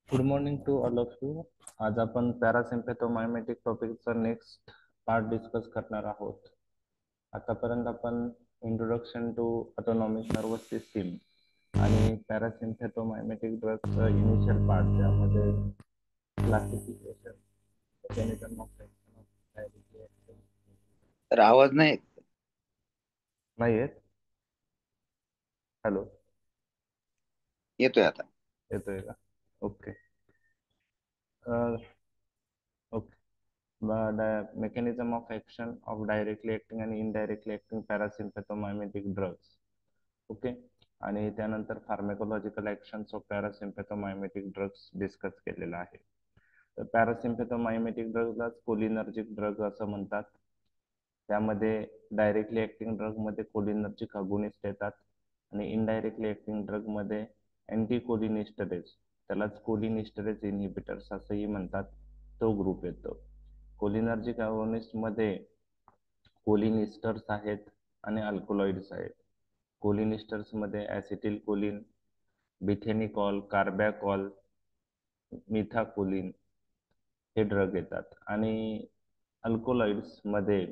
Good morning to all of you. आज आपण parasympathomimetic टॉपिकचा नेक्स्ट पार्ट डिस्कस करणार आहोत. आतापर्यंत आपण introduction to autonomic nervous system आणि पॅरासिम्पॅथोमायमेटिक ड्रगचं इनिशियल पार्ट, त्यामध्ये classification, mechanism of action of direct reaction. तर आवाज नाही. नाही येत? हॅलो, येतोय आता. येतोय का? Okay. Okay. Mechanism of action of directly acting आणि indirectly acting parasympathomimetic drugs. Okay. आणि त्यानंतर pharmacological actions of parasympathomimetic drugs discuss केलेला आहे. तर पॅरासिम्पॅथोमायमेटिक ड्रग्सलाच कोलिनर्जिक ड्रग असं म्हणतात. त्यामध्ये डायरेक्टली ऍक्टिंग ड्रग मध्ये कोलिनर्जिक अगोनिस्ट येतात आणि इनडायरेक्टली ऍक्टिंग ड्रग मध्ये अँटी कोलिनिस्टरेज, त्यालाच कोलिनिस्टरेज इन्हिबिटर्स असंही म्हणतात, तो ग्रुप येतो. कोलिनर्जिक अगोनिस्ट मध्ये कोलिनिस्टर्स आहेत आणि अल्कलॉइड्स आहेत. कोलिनिस्टर्स मध्ये ऍसिटिल कोलिन, बिथेनिकॉल, कार्बॅकॉल, मिथाकोलिन हे ड्रग येतात. आणि अल्कोलॉइड्स मध्ये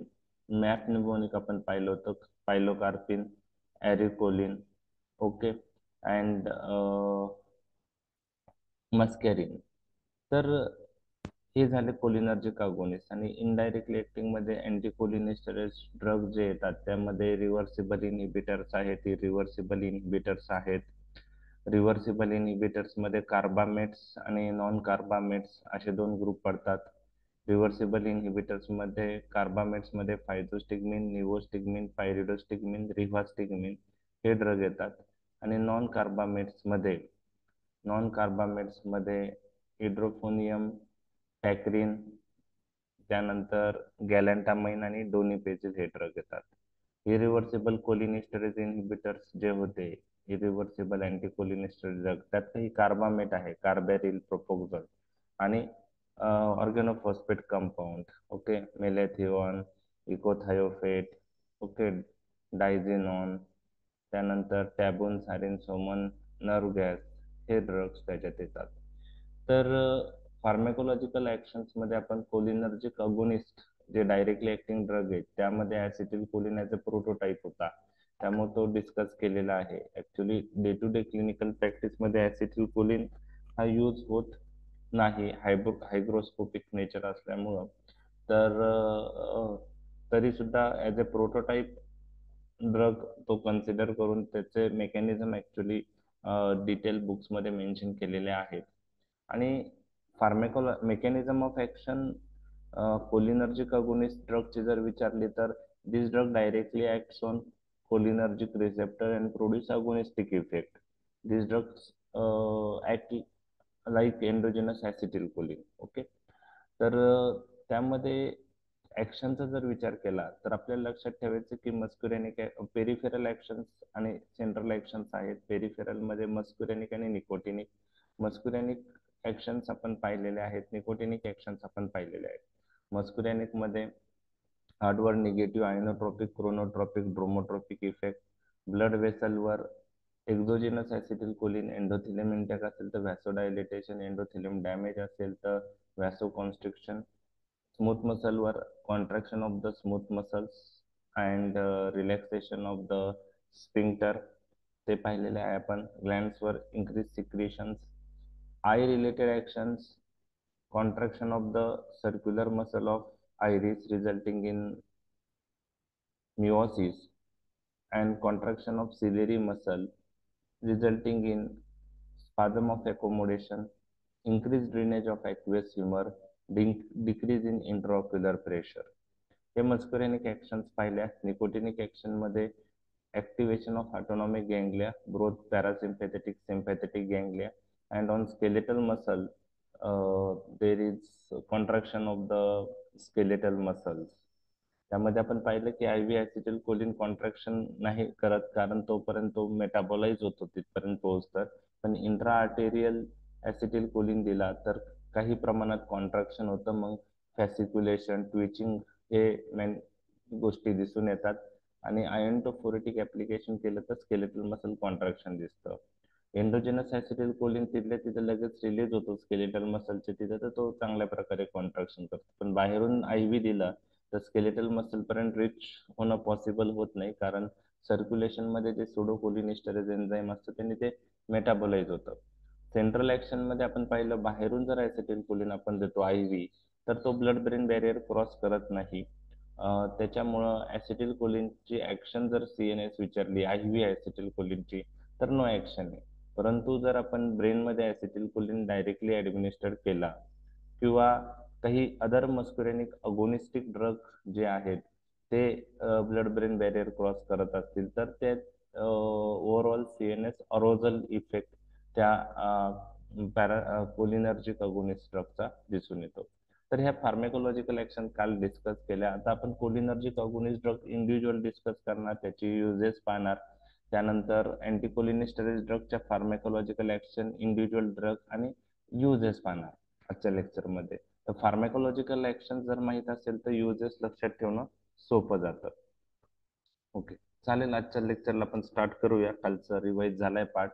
मॅफनिमोनिक आपण पाहिलं होतं, पायलोकार्पिन, ॲरिकोलिन, ओके, अँड मस्कॅरिन. तर हे झाले कोलिनर्जिक अगोनिस्ट. आणि इनडायरेक्टली ऍक्टिंग मध्ये अँटी कोलिनिस्टरेज ड्रग जे येतात त्यामध्ये रिव्हर्सिबल इनहिबिटर्स आहेत, इरिव्हर्सिबल इनहिबिटर्स आहेत. रिव्हर्सिबल इनहिबिटर्स मध्ये कार्बामेट्स आणि नॉन कार्बामेट्स असे दोन ग्रुप पडतात. रिव्हर्सिबल इनहिबिटर्स मध्ये कार्बामेट्स मध्ये फायझोस्टिग्मिन, निव्होस्टिग्मिन, पायरिडोस्टिग्मिन, रिव्हास्टिग्मिन हे ड्रग येतात. आणि नॉन कार्बामेट्स मध्ये हिड्रोफोनियम, टॅक्रिन, त्यानंतर गॅलॅन्टामाइन आणि डोनिपेजिल हे ड्रग येतात. इरिव्हर्सिबल कोलिनिस्टरेज इन्हिबिटर्स जे होते, इरिव्हर्सिबल अँटीकोलिनिस्टरेज ड्रग, त्यात काही कार्बामेट आहे, कार्बॅरिल, प्रोपोक्झॉल आणि organophosphate compound, okay, malathion, ecothiophate, okay, diazinon, त्यानंतर टॅबून, सारिनसोमन, नर्व गॅस हे ड्रग्स त्याच्यात येतात. तर फार्मेकोलॉजिकल ऍक्शन्स मध्ये आपण कोलिनर्जिक अगोनिस्ट जे डायरेक्टली ऍक्टिंग ड्रग आहेत त्यामध्ये acetylcholine as a prototype होता, त्यामुळे तो डिस्कस केलेला आहे. Actually day to day clinical practice मध्ये ऍसिटिल कोलिन हा यूज होत नाही, हायग्रोस्कोपिक नेचर असल्यामुळं. तर तरी सुद्धा ॲज अ प्रोटोटाइप ड्रग तो कन्सिडर करून त्याचे मेकॅनिझम ऍक्च्युली डिटेल बुक्समध्ये मेन्शन केलेले आहेत. आणि mechanism of action cholinergic agonist ड्रगची जर विचारली तर this drug directly acts on cholinergic receptor and produce agonistic effect. This drugs act like endogenous acetyl choline, okay. तर त्यामध्ये ऍक्शनचा जर विचार केला तर आपल्याला लक्षात ठेवायचं की मस्क्युरेनिक, पेरिफेरल ऍक्शन्स आणि सेंट्रल ऍक्शन्स आहेत. पेरिफेरल मध्ये मस्क्युरेनिक आणि निकोटिनिक. मस्क्युरेनिक ऍक्शन्स आपण पाहिलेले आहेत, निकोटिनिक ऍक्शन्स आपण पाहिलेले आहेत. मस्क्युरेनिक मध्ये हार्डवर negative inotropic, chronotropic, dromotropic effect, blood वेसलवर exogenous acetyl choline, endothelium intact असेल तर व्हॅसोडायलेटेशन, एंडोथिलियम डॅमेज असेल तर व्हॅसो कॉन्स्ट्रिक्शन, स्मूथ मसलवर contraction of the smooth muscles and relaxation of the sphincter, ते पाहिलेले आहे आपण. ग्लँड्सवर increase secretions. Eye related actions, contraction of the circular muscle of iris resulting in meiosis, and contraction of ciliary muscle resulting in spasm of accommodation, increased drainage of aqueous humor, decrease in intraocular pressure. हे muscarinic actions पाहिल्या. Nicotinic action मध्ये activation of autonomic ganglia, both parasympathetic, sympathetic ganglia, and on skeletal muscle, there is contraction of the skeletal muscles. त्यामध्ये आपण पाहिलं की IV ऍसिटिल choline contraction नाही करत, कारण तोपर्यंत तो मेटाबोलाइज होतो तिथपर्यंत पोहोचतात. पण इंट्रा आर्टेरियल ऍसिटिल कोलिन दिला तर काही प्रमाणात कॉन्ट्रॅक्शन होतं, मग फॅसिक्युलेशन, ट्विचिंग हे मेन गोष्टी दिसून येतात. आणि आयन टू फोरेटिक ऍप्लिकेशन केलं तर स्केलेटल मसल कॉन्ट्रॅक्शन दिसतं. एंडोजेनस ऍसिटिल कोलिन तिथल्या तिथे लगेच रिलीज होतो स्केलेटल मसलच्या तिथे, तर तो चांगल्या प्रकारे कॉन्ट्रॅक्शन करतो. पण बाहेरून IV दिला तर स्केलेटल मसल पर्यंत रिच होणं पॉसिबल होत नाही, कारण सर्क्युलेशन मध्ये जे सुडोकोलिनेस्टरेज एन्झाईम असतं त्यांनी ते मेटाबोलाइज होतं. सेंट्रल ऍक्शन मध्ये आपण पाहिलं, बाहेरून जर ऍसिटिल कोलिन आपण देतो IV, तर तो ब्लड ब्रेन बॅरियर क्रॉस करत नाही. त्याच्यामुळं ऍसिटिल कोलिनची ऍक्शन जर CNS विचारली IV ऍसिटिल कोलिनची, तर नो ऍक्शन आहे. परंतु जर आपण ब्रेनमध्ये ऍसिटिल कोलिन डायरेक्टली ऍडमिनिस्टर केला किंवा काही अदर मस्कुरेनिक अगोनिस्टिक ड्रग जे आहेत ते ब्लड ब्रेन बॅरियर क्रॉस करत असतील, तर ते ओव्हरऑल CNS अरोजल इफेक्ट त्या कोलिनर्जिक अगोनिस्ट ड्रगचा दिसून येतो. तर ह्या फार्मेकोलॉजिकल ऍक्शन काल डिस्कस केल्या. आता आपण cholinergic agonist drug individual discuss करणार, त्याची युजेस पाहणार. त्यानंतर अँटीकोलिनिस्टरेज ड्रगच्या फार्मेकोलॉजिकल ऍक्शन, इंडिव्हिज्युअल ड्रग आणि युजेस पाहणार आजच्या लेक्चरमध्ये. तर फार्मेकोलॉजिकल ऍक्शन जर माहित असेल तर युजेस लक्षात ठेवणं सोपं जातं. ओके, चालेल. आजच्या लेक्चरला आपण स्टार्ट करूया. कालचा रिवाइज झालाय पार्ट.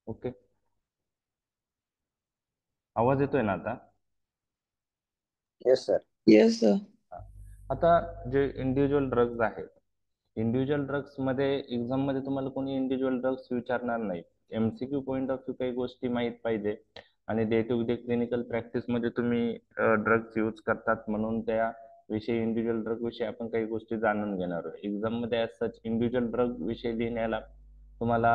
ओके, आवाज येतोय ना आता? Yes sir. Yes sir. आता जे इंडिव्हिज्युअल ड्रग्ज आहेत, इंडिव्हिज्युअल ड्रग्स मध्ये एक्झाम मध्ये तुम्हाला कोणी इंडिव्हिज्युअल ड्रग्स विचारणार नाही. MCQ पॉईंट ऑफ व्ह्यू काही गोष्टी माहीत पाहिजे, आणि day to day clinical practice मध्ये तुम्ही ड्रग्स यूज करतात म्हणून त्या विषयी, इंडिव्हिज्युअल ड्रग विषयी आपण काही गोष्टी जाणून घेणार आहोत. एक्झाम मध्ये ॲज सच इंडिव्हिज्युअल ड्रग विषयी लिहिण्याला तुम्हाला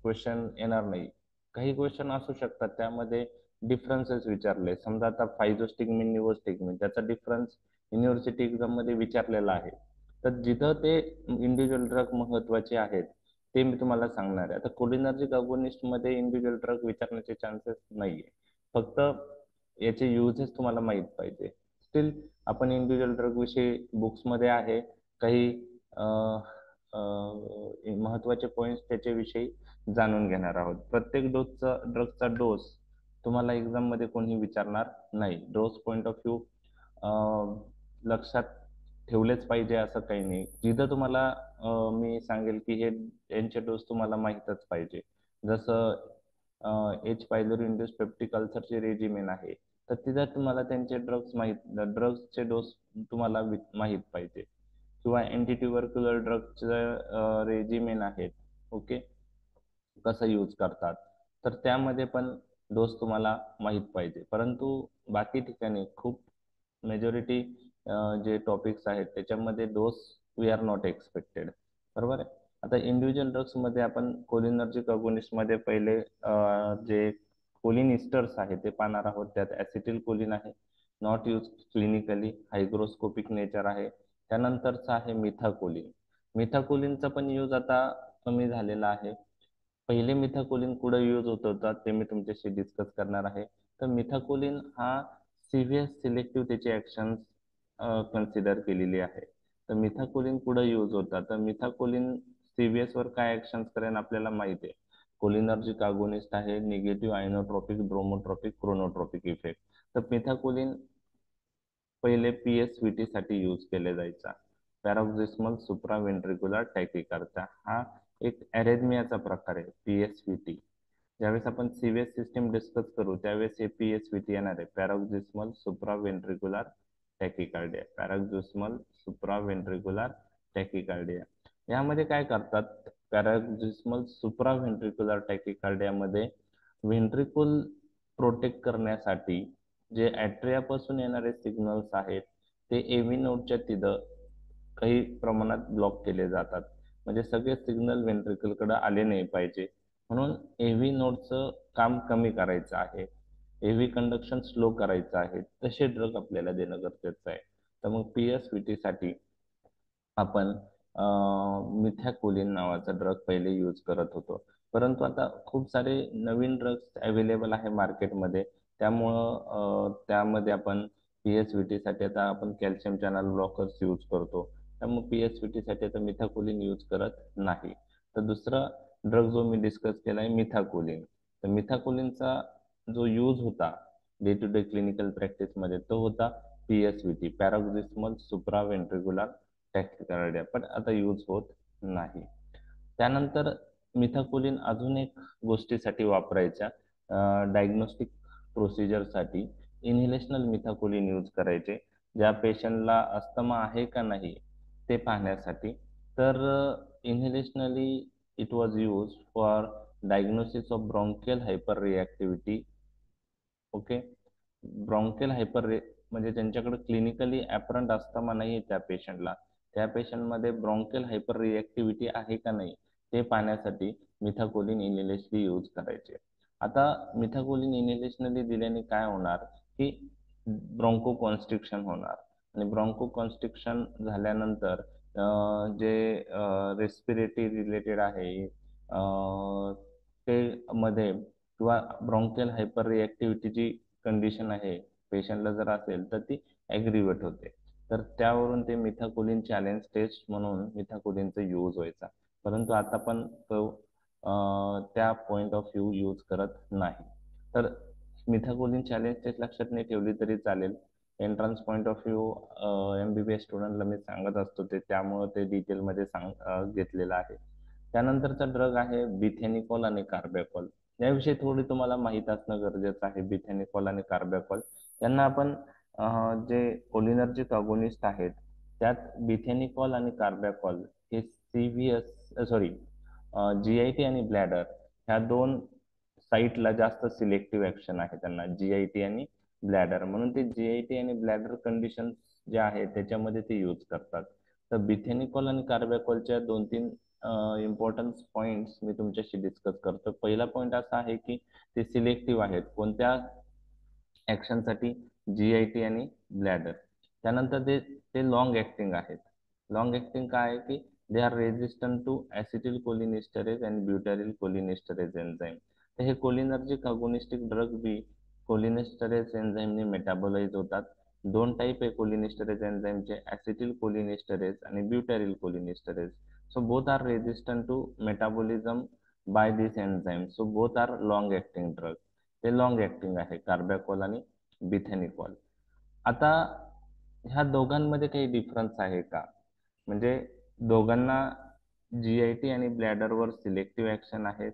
क्वेश्चन येणार नाही. काही क्वेश्चन असू शकतात त्यामध्ये डिफरन्सेस विचारले. समजा आता फायझोस्टिगमिन, निव्होस्टिगमिन, त्याचा डिफरन्स युनिव्हर्सिटी एक्झाम मध्ये विचारलेला आहे. तर जिथं ते इंडिव्हिज्युअल ड्रग महत्वाचे आहेत ते मी तुम्हाला सांगणार आहे. आता कोलिनर्जिक अगोनिस्ट मध्ये इंडिव्हिज्युअल ड्रग विचारण्याचे चान्सेस नाहीये, फक्त याचे युजेस तुम्हाला माहित पाहिजे. स्टील आपण इंडिव्हिज्युअल ड्रग विषयी बुक्स मध्ये आहे काही महत्वाचे पॉइंट्स त्याच्याविषयी जाणून घेणार आहोत. प्रत्येक ड्रगचा डोस तुम्हाला एक्झाम मध्ये कोणी विचारणार नाही. डोस पॉइंट ऑफ व्ह्यू लक्षात ठेवलेच पाहिजे असं काही नाही. जिथं तुम्हाला मी सांगेल की हे यांचे डोस तुम्हाला माहीतच पाहिजे. जसं H. पायलोरी इंड्यूस पेप्टिक अल्सरचे रेजिमेन आहे, तर तिथं तुम्हाला त्यांचे ड्रग्सचे डोस तुम्हाला माहीत पाहिजे. किंवा अँटी ट्युबरक्युलर ड्रगचे रेजिमेन आहेत, ओके, कसं यूज करतात, तर त्यामध्ये पण डोस तुम्हाला माहीत पाहिजे. परंतु बाकी ठिकाणी खूप मेजॉरिटी जे टॉपिक्स आहेत त्याच्यामध्ये those we are not expected, बरोबर आहे. आता इंडिव्हिज्युअल ड्रग्स मध्ये आपण कोलिनर्जिक अगोनिस्ट मध्ये पहिले जे कोलिन इस्टर्स आहे ते पाहणार आहोत. त्यात ऍसिटिल कोलिन आहे, not use clinically, hygroscopic nature आहे. त्यानंतरचा आहे मिथाकोलिन. मिथाकोलिनचा पण यूज आता कमी झालेला आहे. पहिले मिथाकोलिन कुठं यूज होत होता ते मी तुमच्याशी डिस्कस करणार आहे. तर मिथाकोलिन हा CVS सिलेक्टिव्ह त्याची ऍक्शन कन्सिडर केलेली आहे. तर मिथाकोलिन कुठं यूज होता, तर मिथाकोलिन CVS वर काय ऍक्शन करेन आपल्याला माहिती आहे. कोलिनर्जिक अगोनिस्ट आहे, निगेटिव्ह आयनोट्रॉपिक, ब्रोमोट्रॉपिक, क्रोनोट्रॉपिक इफेक्ट. तर मिथाकोलिन पहिले PSVT साठी यूज केले जायचा, पॅरोक्सिस्मल सुप्राव्हेंट्रिक्युलर टॅकिकार्डिया. हा एक अरेथमियाचा प्रकार आहे PSVT. ज्यावेळेस आपण CVS सिस्टीम डिस्कस करू त्यावेळेस हे PSVT येणार आहे, पॅरोक्सिस्मल सुप्राव्हेंट्रिक्युलर टॅकिकार्डिया, पॅरोक्सिस्मल सुप्राव्हेंट्रिक्युलर टॅकिकार्डिया. यामध्ये काय करतात, पॅरोक्सिस्मल सुप्राव्हेंट्रिक्युलर टॅकिकार्डिया मध्ये व्हेंट्रिकल प्रोटेक्ट करण्यासाठी जे ऍट्रियापासून येणारे सिग्नल्स आहेत ते AV नोडच्या तिथं काही प्रमाणात ब्लॉक केले जातात. म्हणजे सगळे सिग्नल व्हेंट्रिकलकडे आले नाही पाहिजे, म्हणून AV नोडचं काम कमी करायचं आहे, AV कंडक्शन स्लो करायचं आहे. तसे ड्रग आपल्याला देणं गरजेचं आहे. तर मग PSVT साठी आपण मिथॅकोलिन नावाचा ड्रग पहिले यूज करत होतो. परंतु आता खूप सारे नवीन ड्रग्स अवेलेबल आहे मार्केटमध्ये, त्यामुळं त्यामध्ये आपण PSVT साठी आता आपण कॅल्शियम चॅनल ब्लॉकर्स यूज करतो. त्यामुळे PSVT साठी आता मिथाकोलिन यूज करत नाही. तर दुसरा ड्रग जो मी डिस्कस केला आहे मिथाकोलिन. तर मिथाकोलिनचा जो यूज होता day to day clinical practice मध्ये तो होता PSVT, पॅरोक्सिस्मल सुप्राव्हेंट्रिक्युलर टॅकिकार्डिया, पण आता यूज होत नाही. त्यानंतर मिथाकोलिन अजून एक गोष्टीसाठी वापरायच्या, डायग्नोस्टिक प्रोसिजरसाठी इन्हेलेशनल मिथाकोलिन यूज करायचे, ज्या पेशंटला अस्थमा आहे का नाही ते पाहण्यासाठी. तर inhalationally it was use for diagnosis of bronchial hyper reactivity. Okay. Bronchial hyper म्हणजे त्यांच्याकडे क्लिनिकली ॲपरंट अस्थमा नाही आहे त्या पेशंटला, त्या पेशंटमध्ये ब्रॉन्कियल हायपर रिॲक्टिव्हिटी आहे का नाही ते पाहण्यासाठी मिथाकोलिन इन्हेलेशनली यूज करायचे. आता मिथाकोलिन इन्हेलेशनली दिल्याने काय होणार की ब्रॉन्को कॉन्स्ट्रिक्शन होणार, आणि ब्रॉन्को कॉन्स्ट्रिक्शन झाल्यानंतर जे रेस्पिरेटरी रिलेटेड आहे ते मध्ये, किंवा ब्रॉन्कियल हायपर रिॲक्टिव्हिटी जी कंडिशन आहे पेशंटला जर असेल तर ती ॲग्रिवेट होते. तर त्यावरून ते मिथाकोलिन चॅलेंज टेस्ट म्हणून मिथाकोलिनचा यूज व्हायचा, परंतु आता पण तो त्या पॉइंट ऑफ व्ह्यू यूज करत नाही. तर मिथाकोलिन चॅलेंज टेस्ट लक्षात नाही ठेवली तरी चालेल. Entrance point of view MBBS स्टुडंटला मी सांगत असतो ते, त्यामुळे ते डिटेलमध्ये घेतलेलं आहे. त्यानंतरचा ड्रग आहे बिथेनिकॉल आणि कार्बॅकॉल. याविषयी थोडी तुम्हाला माहित असणं गरजेचं आहे. बिथेनिकॉल आणि कार्बॅकॉल यांना आपण जे कोलिनर्जिक अगोनिस्ट आहेत त्यात बिथेनिकॉल आणि कार्बॅकॉल हे GIT आणि ब्लॅडर ह्या दोन साईटला जास्त सिलेक्टिव्ह ऍक्शन आहे त्यांना, GIT आणि ब्लॅडर, म्हणून ते GIT आणि ब्लॅडर कंडिशन जे आहे त्याच्यामध्ये ते यूज करतात. तर बिथेनिकॉल आणि कार्बॅकॉलच्या 2-3 इम्पॉर्टन्स पॉइंट्स मी तुमच्याशी डिस्कस करतो. पहिला पॉइंट असा आहे की ते सिलेक्टिव्ह आहेत कोणत्या ऍक्शनसाठी, GIT आणि ब्लॅडर. त्यानंतर ते ते लॉंग ऍक्टिंग आहेत. लॉंग ऍक्टिंग काय आहे की they are resistant to acetyl cholinesterase and butyryl cholinesterase enzyme. तर हे cholinergic agonistic drug by cholinesterase एन्झाईमने मेटाबोलाइज होतात. दोन टाईप आहे कोलिनिस्टरेज एन्झाईमचे, ऍसिटिल कोलिनिस्टरेज आणि butyryl cholinesterase. So both are resistant to metabolism by this enzyme. So both are long acting drug. ते long acting आहे कार्बॅकॉल आणि बिथेनिकॉल. आता ह्या दोघांमध्ये काही डिफरन्स आहे का, म्हणजे दोघांना GIT आणि ब्लॅडरवर सिलेक्टिव्ह ऍक्शन आहे,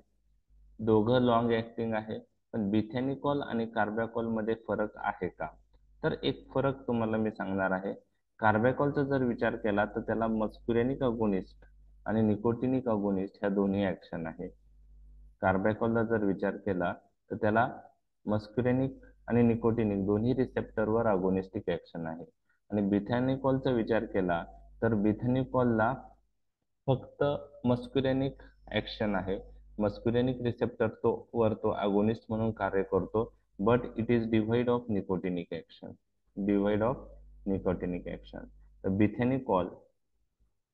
दोघं लॉंग ऍक्टिंग आहे, पण बिथेनिकॉल आणि कार्बॅकॉल मध्ये फरक आहे का? तर एक फरक तुम्हाला मी सांगणार आहे. कार्बॅकॉलचा जर विचार केला तर त्याला मस्कुरेनिक अगोनिस्ट आणि निकोटिनिक अगोनिस्ट ह्या दोन्ही ऍक्शन आहे. कार्बॅकॉलला जर विचार केला तर त्याला मस्कुरेनिक आणि निकोटिनिक दोन्ही रिसेप्टरवर अगोनिस्टिक ऍक्शन आहे. आणि बिथॅनिकॉलचा विचार केला तर बिथॅनिकॉलला फक्त मस्कुरेनिक ऍक्शन आहे. मस्कुरेनिक रिसेप्टर तो अगोनिस्ट म्हणून कार्य करतो, but it is devoid of nicotinic action. Devoid of nicotinic action. तर bethanechol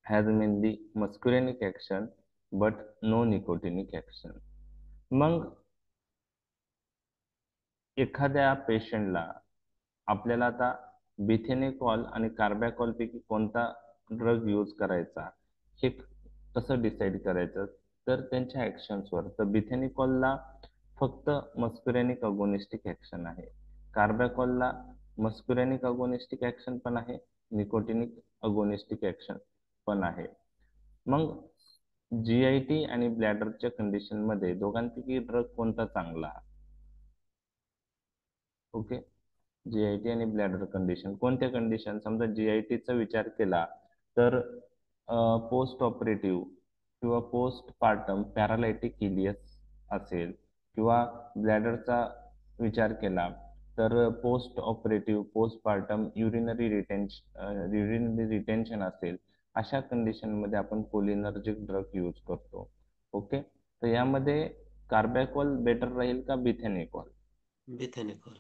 has mainly muscarinic action but no nicotinic action. मग एखाद्या पेशंटला आपल्याला आता बिथेनिकॉल आणि कार्बॅकॉल पैकी कोणता ड्रग यूज करायचा हे कसं डिसाईड करायचं, तर त्यांच्या ऍक्शन्सवर. तर बिथेनिकॉलला फक्त मस्कुरेनिक अगोनिस्टिक ऍक्शन आहे, कार्बॅकॉलला मस्कुरेनिक अगोनिस्टिक ऍक्शन पण आहे, निकोटिनिक अगोनिस्टिक ऍक्शन पण आहे. मग GIT आणि ब्लॅडरच्या कंडिशन मध्ये दोघांपैकी ड्रग कोणता चांगला? ओके. GIT आणि ब्लॅडर कंडिशन, कोणत्या कंडिशन, समजा GITचा विचार केला तर पोस्ट ऑपरेटिव्ह किंवा पोस्ट पार्टम पॅरालायटिक इलियस असेल, किंवा ब्लॅडरचा विचार केला तर post operative post partum urinary retention असेल, अशा कंडिशन मध्ये आपण कोलिनर्जिक ड्रग यूज करतो. ओके. तर यामध्ये कार्बॅकॉल बेटर राहील का बिथेनिकॉल? बिथेनिकॉल.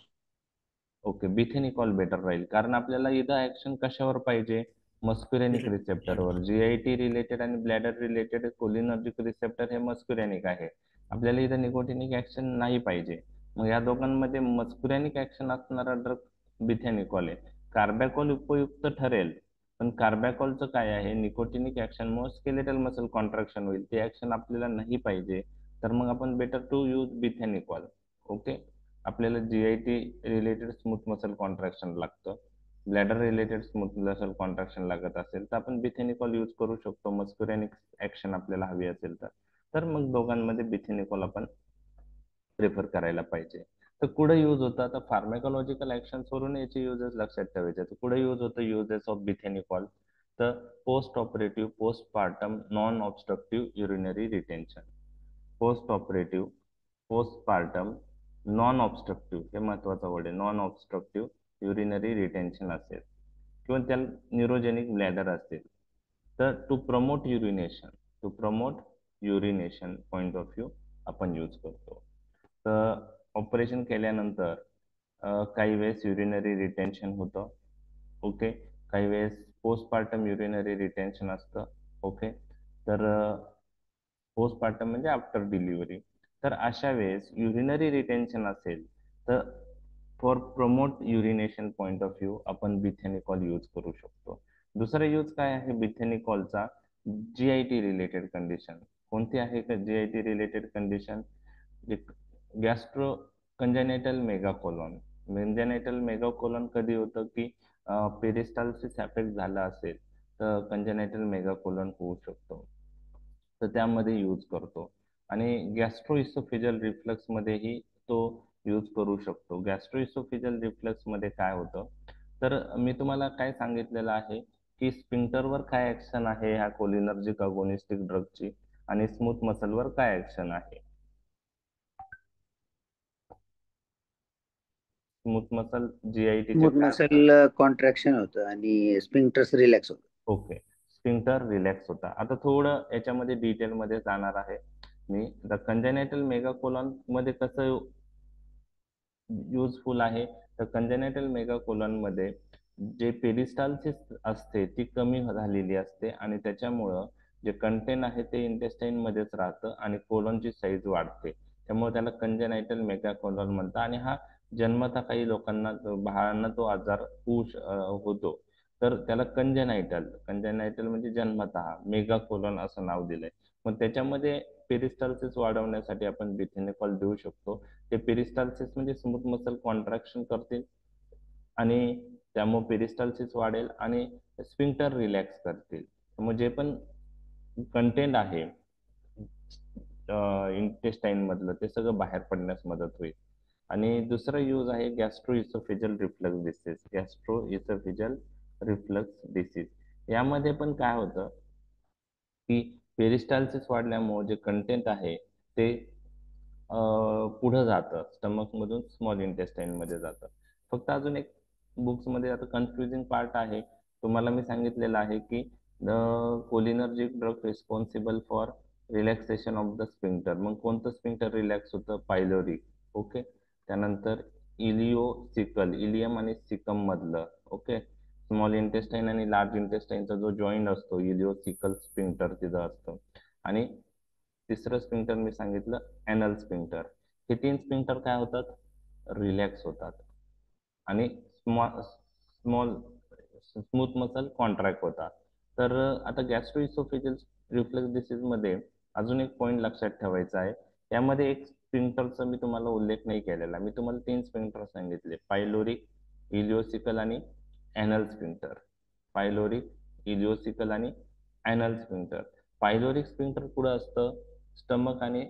ओके, बिथेनिकॉल बेटर राहील, कारण आपल्याला इथं ऍक्शन कशावर पाहिजे, मस्कुरेनिक रिसेप्टरवर. GIT रिलेटेड आणि ब्लॅडर रिलेटेड कोलिनर्जिक रिसेप्टर हे मस्कुरेनिक आहे, आपल्याला इथं निकोटिनिक ऍक्शन नाही पाहिजे. मग या दोघांमध्ये मस्कुरेनिक ऍक्शन असणारा ड्रग बिथेनिकॉल आहे. कार्बॅकॉल उपयुक्त ठरेल, पण कार्बॅकॉलचं काय आहे, निकोटिनिक ऍक्शनमुळे स्केलेटल मसल कॉन्ट्रॅक्शन होईल, ते ऍक्शन आपल्याला नाही पाहिजे. तर मग आपण better to use bethanechol. Okay. आपल्याला GIT related smooth muscle contraction लागतं, bladder related smooth muscle contraction लागत असेल तर आपण बिथेनिकॉल यूज करू शकतो, मस्कुरेनिक ऍक्शन आपल्याला हवी असेल तर. तर मग दोघांमध्ये बिथिनिकॉल आपण प्रिफर करायला पाहिजे. तर कुठे यूज होतं, आता फार्माकोलॉजिकल ऍक्शन्स वरून याचे युजेस लक्षात ठेवायचे. तर कुठे यूज होतं युजेस ऑफ बिथेनिकॉल, तर post operative postpartum non obstructive urinary retention. Post operative postpartum non obstructive, हे महत्वाचा वर्ड आहे, नॉन ऑब्स्ट्रक्टिव्ह युरिनरी रिटेन्शन असेल किंवा त्याला न्यूरोजेनिक ब्लॅडर असेल, तर to promote urination point of view आपण यूज करतो. तर ऑपरेशन केल्यानंतर काही वेळेस युरिनरी रिटेन्शन होतं. ओके. काही वेळेस पोस्टपार्टम युरिनरी रिटेन्शन असतं. ओके. तर पोस्टपार्टम म्हणजे आफ्टर डिलिव्हरी. तर अशा वेळेस युरिनरी रिटेन्शन असेल तर for promote urination point of view आपण बिथेनिकॉल यूज करू शकतो. दुसरा यूज काय आहे बिथेनिकॉलचा? GIT related condition. कोणती आहे का GIT related condition? Gastro congenital megacolon. Congenital megacolon कधी होतं की पेरिस्टाल्सिस अफेक्ट झाला असेल तर कंजेनेटल मेगाकोलॉन होऊ शकतो, तर त्यामध्ये यूज करतो. आणि गॅस्ट्रोइसोफेजल रिफ्लक्स मध्येही तो यूज करू शकतो. गॅस्ट्रोइसोफेजल रिफ्लक्स मध्ये काय होतं, तर मी तुम्हाला काय सांगितलेलं आहे की स्पिंक्टरवर काय ऍक्शन आहे ह्या कोलिनर्जिक अगोनिस्टिक ड्रगची, आणि स्मूथ मसलवर काय ऍक्शन आहे. स्मूथ मसल जीआयटीचे स्मूथ काय असतात? मसल कॉन्ट्रॅक्शन होतं आणि स्पिंक्टर्स रिलॅक्स होतं. ओके. स्फिंक्टर रिलॅक्स होता. आता थोडं याच्यामध्ये डिटेल मध्ये जाणार आहे मी. द कंजेनेटल मेगाकोलॉन मध्ये कसं युजफुल आहे, तर कंजेनेटल मेगाकोलॉन मध्ये जे पेरिस्टाल्सिस असते ती कमी झालेली असते आणि त्याच्यामुळं जे कंटेन आहे ते इंटेस्टाईन मध्येच राहतं आणि कोलॉनची साईज वाढते. त्यामुळे त्याला कंजेनायटल मेगाकोलॉन म्हणतात. आणि हा जन्मता काही लोकांना बाळांना तो आजार होतो. तर त्याला कंजेनायटल म्हणजे जन्मतः, मेगाकोलॉन असं नाव दिलंय. मग त्याच्यामध्ये पेरिस्टाल्सिस वाढवण्यासाठी आपण बिथेनिकॉल देऊ शकतो. ते पेरिस्टाल्सिस म्हणजे स्मूथ मसल कॉन्ट्रॅक्शन करतील आणि त्यामुळे पेरिस्टाल्सिस वाढेल आणि स्फिंक्टर रिलॅक्स करतील. त्यामुळे जे पण कंटेंट आहे इंटेस्टाईन मधलं ते सगळं बाहेर पडण्यास मदत होईल. आणि दुसरा यूज आहे gastro oesophageal reflux disease. Gastro oesophageal reflux disease यामध्ये पण काय होतं की पेरिस्टाल्सिस वाढल्यामुळे जे कंटेंट आहे ते पुढं जातं, स्टमक मधून स्मॉल इंटेस्टाईन मध्ये जातं. फक्त अजून एक बुक्स मध्ये आता कन्फ्युजिंग पार्ट आहे. तुम्हाला मी सांगितलेलं आहे की the cholinergic drug responsible for relaxation of the sphincter. मग कोणतं स्पिंक्टर रिलॅक्स होतं? पायलोरिक. ओके. त्यानंतर इलिओसिकल, इलियम आणि सिकम मधलं. ओके. स्मॉल इंटेस्टाईन आणि लार्ज इंटेस्टाईनचा जो जॉईंट असतो इलिओसिकल स्पिंक्टर तिथं असतं. आणि तिसरं स्पिंक्टर मी सांगितलं एनल स्पिंक्टर. हे तीन स्पिंक्टर काय होतात? रिलॅक्स होतात आणि स्मॉल स्मूथ मसल कॉन्ट्रॅक्ट होतात. तर आता गॅस्ट्रोइसोफेजल रिफ्लक्स डिसीज मध्ये अजून एक पॉइंट लक्षात ठेवायचा आहे. यामध्ये एक स्पिंक्टरचा मी तुम्हाला उल्लेख नाही केलेला. मी तुम्हाला तीन स्पिंक्टर सांगितले, पायलोरिक, इलिओसिकल आणि एनल स्पिंक्टर. पायलोरिक, इलिओसिकल आणि एनल स्पिंक्टर. पायलोरिक स्पिंक्टर कुठं असतं? स्टमक आणि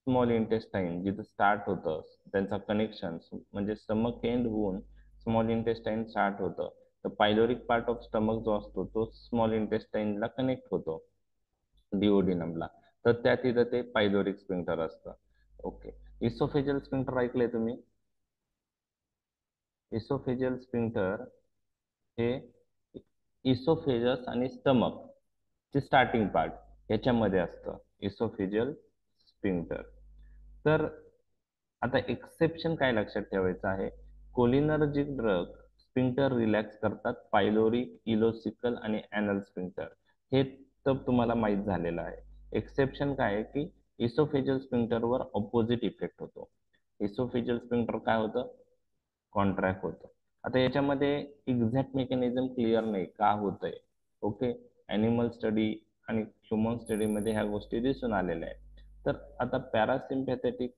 स्मॉल इंटेस्टाईन जिथं स्टार्ट होतं त्यांचा कनेक्शन, म्हणजे स्टमक एंड होऊन स्मॉल इंटेस्टाईन स्टार्ट होतं. तर पायलोरिक पार्ट ऑफ स्टमक जो असतो तो स्मॉल इंटेस्टाईनला कनेक्ट होतो, डिओडिनमला. तर त्या तिथं ते पायलोरिक स्पिंक्टर असतं. ओके. इसोफेजल स्पिंक्टर ऐकलंय तुम्ही? इसोफेजल स्पिंक्टर हे इसोफेजस आणि स्टमक चे स्टार्टिंग पार्ट याच्यामध्ये असतं इसोफेजियल स्पिंक्टर. तर आता एक्सेप्शन काय लक्षात ठेवायचं आहे? कोलिनर्जिक ड्रग स्पिंक्टर रिलॅक्स करतात, पायलोरिक, इलोसिकल आणि एनल स्पिंक्टर. हे तर तुम्हाला माहित झालेलं आहे. एक्सेप्शन काय आहे की इसोफेजियल स्पिंक्टरवर ऑपोजिट इफेक्ट होतो. इसोफेजियल स्पिंक्टर काय होतं? कॉन्ट्रॅक्ट होतं. आता याच्यामध्ये एक्झॅक्ट मेकॅनिझम क्लिअर नाही का होतंय. ओके. ॲनिमल स्टडी आणि ह्युमन स्टडी मध्ये ह्या गोष्टी दिसून आलेल्या आहेत. तर आता पॅरासिम्पॅथेटिक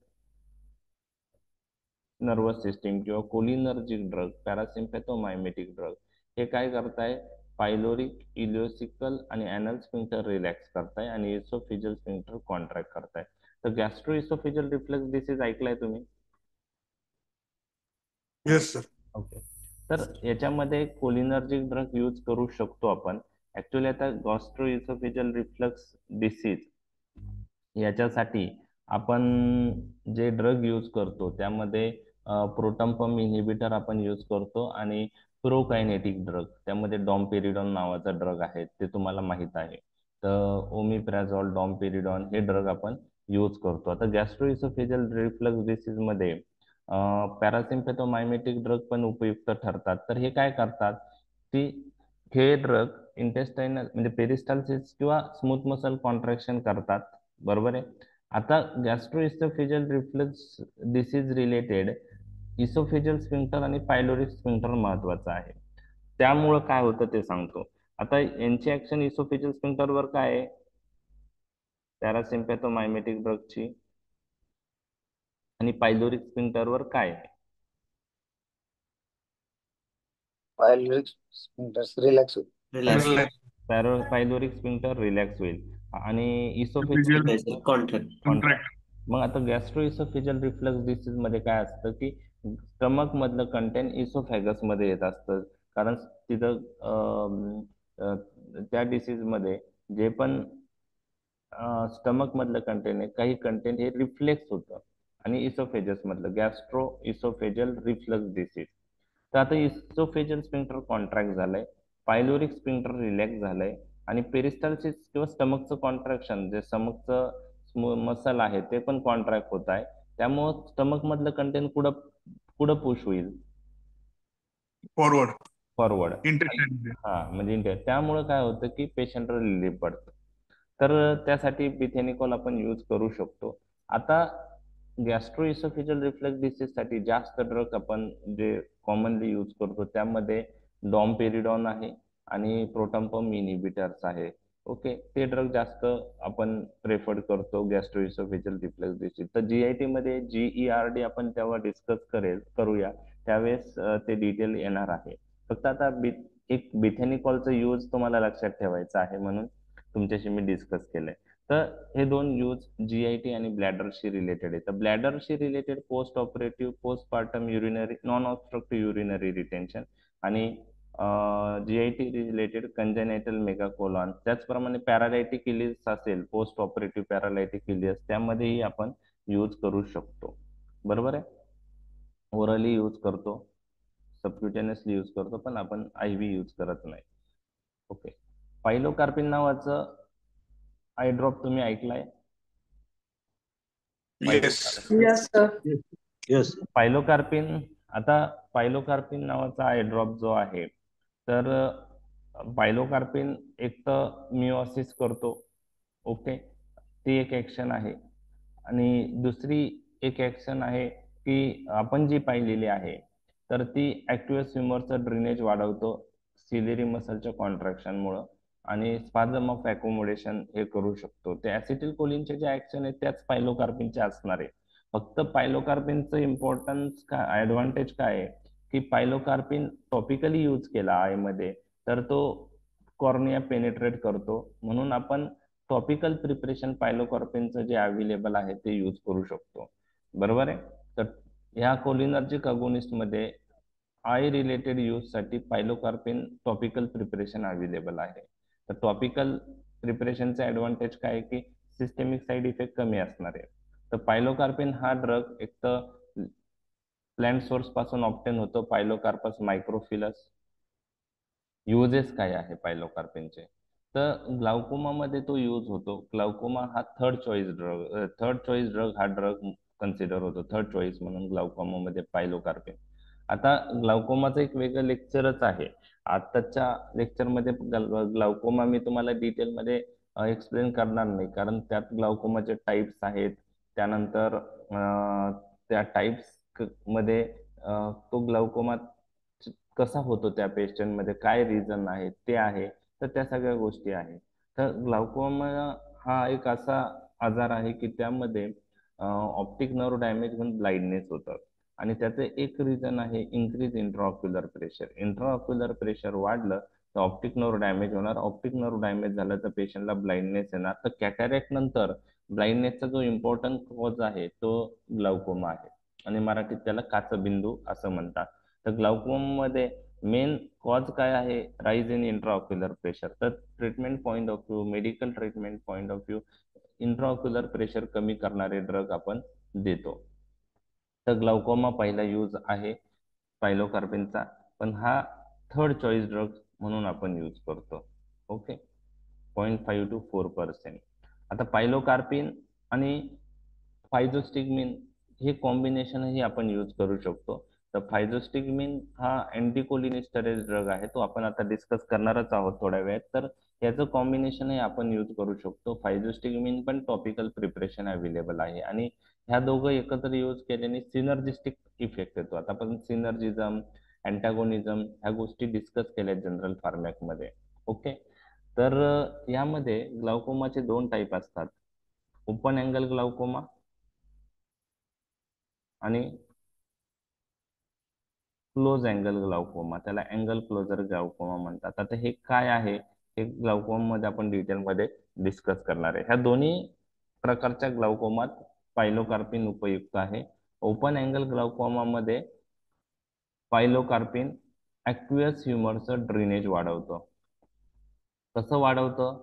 नर्वस सिस्टीम किंवा कोलिनर्जिक ड्रग, पॅरासिम्पॅथोमायमेटिक ड्रग हे काय करताय? पायलोरिक, इलिओसिकल आणि अॅनल स्फिंक्टर रिलॅक्स करताय आणि इसोफेजियल स्फिंक्टर कॉन्ट्रॅक्ट करताय. तर गॅस्ट्रो इसोफेजियल रिफ्लक्स डिसीज ऐकलाय तुम्ही? Yes sir. ओके. तर याच्यामध्ये कोलिनर्जिक ड्रग यूज करू शकतो आपण. ऍक्च्युअली आता गॅस्ट्रो इसोफेजियल रिफ्लक्स डिसीज याच्यासाठी आपण जे ड्रग यूज करतो त्यामध्ये प्रोटॉन पंप इन्हिबिटर आपण यूज करतो आणि प्रोकायनेटिक ड्रग त्यामध्ये डॉमपेरिडॉन नावाचा ड्रग आहे, ते तुम्हाला माहित आहे. तर ओमिप्राझोल, डॉमपेरिडॉन हे ड्रग आपण यूज करतो. आता गॅस्ट्रोइसोफेजियल रिफ्लक्स डिसीज मध्ये पॅरासिम्पॅथोमायमेटिक ड्रग पण उपयुक्त ठरतात. तर हे काय करतात की हे ड्रग इंटेस्टाइनल म्हणजे पेरिस्टालसिस किंवा स्मूथ मसल कॉन्ट्रॅक्शन करतात, बरोबर आहे. आता gastroesophageal reflux disease related esophageal sphincter आणि पायलोरिक स्फिंक्टर महत्वाचा आहे. त्यामुळं काय होतं ते सांगतो. आता यांची ऍक्शन इसोफेजियल स्फिंक्टरवर काय आहे, पॅरासिम्पॅथोमायमेटिक ड्रगची, आणि पायलोरिक स्फिंक्टरवर काय आहे? पायलोरिक स्फिंक्टर्स रिलॅक्स होईल. पायलोरिक स्फिंक्टर रिलॅक्स होईल आणि इसोफेजियल कॉन्ट्रॅक्ट. मग आता गॅस्ट्रो इसोफेजियल रिफ्लक्स डिसीज मध्ये काय असतं की स्टमक मधलं कंटेंट इसोफॅगस मध्ये येत असतं, कारण तिथं त्या डिसीज मध्ये जे पण स्टमक मधलं कंटेंट आहे, काही कंटेंट हे रिफ्लेक्स होतं आणि इसोफेजस मधलं गॅस्ट्रो इसोफेजियल रिफ्लक्स डिसीज. तर आता इसोफेजियल स्फिंक्टर कॉन्ट्रॅक्ट झालंय, पायलोरिक स्फिंक्टर रिलॅक्स झालंय आणि पेरिस्टालसिस किंवा स्टमकचं कॉन्ट्रॅक्शन जे स्टमकचं मसल आहे ते पण कॉन्ट्रॅक्ट होत आहे. त्यामुळं स्टमक मधलं कंटेंट कुठं कुठं पुश होईल, फॉरवर्ड फॉरवर्ड. इंटेस्टाइन. हा म्हणजे त्यामुळे काय होतं की पेशंटला रिलीफ पडतं. तर त्यासाठी बिथेनिकॉल आपण यूज करू शकतो. आता गॅस्ट्रो इसोफेजियल रिफ्लक्स डिसीज साठी जास्त ड्रग आपण जे कॉमनली यूज करतो त्यामध्ये डॉमपेरिडॉन आहे आणि प्रोटॉन पंप इन्हिबिटर्स आहे. ओके, ते ड्रग जास्त आपण प्रेफर करतो गॅस्ट्रो इसोफेजियल रिफ्लक्स डिसीज. तर जीआयटी मध्ये GERD आपण तेव्हा डिस्कस करूया, त्यावेळेस ते डिटेल येणार आहे. फक्त आता एक बिथेनिकॉलचा यूज तुम्हाला लक्षात ठेवायचा आहे म्हणून तुमच्याशी मी डिस्कस केलंय. तर हे दोन यूज जीआयटी आणि ब्लॅडरशी रिलेटेड आहे. तर ब्लॅडरशी related post operative postpartum urinary non obstructive urinary retention आणि जीआयटी रिलेटेड कंजेनायटल मेगाकोलॉन. त्याचप्रमाणे पॅरालायटिक इलियस असेल, पोस्ट ऑपरेटिव्ह पॅरालायटिक इलियस, त्यामध्येही आपण यूज करू शकतो, बरोबर आहे. ओरली यूज करतो, सबक्युटेनियसली यूज करतो, पण आपण IV यूज करत नाही. ओके. पायलोकार्पिन नावाचं आय ड्रॉप तुम्ही ऐकलाय? येस. पायलोकार्पिन. आता पायलोकार्पिन नावाचा आय ड्रॉप जो आहे, तर पायलोकार्पिन एक तर मिओसिस करतो, ओके, ती एक ऍक्शन आहे. आणि दुसरी एक ऍक्शन आहे की आपण जी पाहिलेली आहे तर ती ऍक्टिव्हस ह्युमरचं ड्रेनेज वाढवतो सिलेरी मसलच्या कॉन्ट्रॅक्शनमुळं आणि स्पाझम ऑफ अकोमोडेशन हे करू शकतो. ते ऍसिटिल कोलिनचे जे ऍक्शन आहेत त्याच पायलोकार्पिनचे असणार आहे. फक्त पायलोकार्पिनचं इम्पॉर्टन्स काय, ऍडव्हान्टेज काय आहे की पायलोकार्पिन टॉपिकली यूज केला आय मध्ये तर तो कॉर्निया पेनिट्रेट करतो, म्हणून आपण टॉपिकल प्रिपरेशन पायलोकार्पिनचं जे अवेलेबल आहे ते यूज करू शकतो, बरोबर आहे. तर ह्या कोलिनर्जिक अगोनिस्ट मध्ये आय रिलेटेड यूज साठी पायलोकार्पिन टॉपिकल प्रिपरेशन अवेलेबल आहे. तर टॉपिकल प्रिपरेशनचा ऍडव्हान्टेज काय आहे की सिस्टेमिक साईड इफेक्ट कमी असणार आहे. तर पायलोकार्पिन हा ड्रग एक तर प्लांट सोर्स पासून ऑप्टेन होतो, पायलोकार्पस मायक्रोफिलस. युजेस काय आहे पायलोकार्पिनचे, तर ग्लाउकोमा मध्ये तो यूज होतो. ग्लाउकोमा हा थर्ड चॉईस ड्रग हा ड्रग कन्सिडर होतो, थर्ड चॉईस म्हणून ग्लाउकोमा मध्ये पायलोकार्पिन. आता ग्लाउकोमाचं एक वेगळं लेक्चरच आहे. आताच्या लेक्चरमध्ये ग्लाउकोमा मी तुम्हाला डिटेलमध्ये एक्सप्लेन करणार नाही, कारण त्यात ग्लाउकोमाचे टाइप्स आहेत. त्यानंतर त्या टाइप्स मध्ये तो ग्लाउकोमा कसा होतो, त्या पेशंट मध्ये काय रिझन आहे ते आहे, तर त्या सगळ्या गोष्टी आहेत. तर ग्लाउकोमा हा एक असा आजार आहे की त्यामध्ये ऑप्टिक नर्व डॅमेज म्हणून ब्लाइंडनेस होतं आणि त्याचं एक रिझन आहे increase intraocular pressure. Intraocular pressure वाढलं तर ऑप्टिक नर्व डॅमेज होणार. ऑप्टिक नर्व डॅमेज झालं तर पेशंटला ब्लाइंडनेस येणार. तर कॅटॅरॅक्ट नंतर ब्लाइंडनेसचा जो इम्पॉर्टंट कॉज आहे तो ग्लाउकोमा आहे आणि मराठीत त्याला काचबिंदू असं म्हणतात. तर ग्लाउकोमामध्ये मेन कॉज काय आहे? Rise in intraocular pressure. तर treatment point of view, medical treatment point of view, intraocular pressure कमी करणारे ड्रग आपण देतो. तर ग्लाउकोमा पहिला यूज आहे पायलोकार्पिनचा, पण हा थर्ड चॉईस ड्रग म्हणून आपण यूज करतो. Okay, 0.5 to 4%. आता पायलोकार्पिन आणि फायझोस्टिगमिन हे कॉम्बिनेशनही आपण यूज करू शकतो. तर फायझोस्टिगमिन हा अँटीकोलिनिस्टरेज ड्रग आहे, तो आपण आता डिस्कस करणारच आहोत थोड्या वेळात. तर याचं कॉम्बिनेशनही आपण यूज करू शकतो. फायझोस्टिगमिन पण टॉपिकल प्रिपरेशन अवेलेबल आहे आणि ह्या दोघं एकत्र यूज केल्याने सिनर्जिस्टिक इफेक्ट येतो. आता आपण सिनर्जिझम, अँटागोनिझम ह्या गोष्टी डिस्कस केल्या जनरल फार्मॅकमध्ये. ओके, तर यामध्ये ग्लाउकोमाचे दोन टाईप असतात, ओपन अँगल ग्लाउकोमा आणि क्लोज अँगल ग्लाउकोमा. त्याला अँगल क्लोजर ग्लाउकोमा म्हणतात. आता हे काय आहे हे ग्लाउकोमा मध्ये आपण डिटेलमध्ये डिस्कस करणार आहे. ह्या दोन्ही प्रकारच्या ग्लाउकोमात पायलोकार्पिन उपयुक्त आहे. ओपन अँगल ग्लाउकोमा मध्ये पायलोकार्पिन ॲक्वियस ह्युमरचं ड्रेनेज वाढवतं. कसं वाढवतं?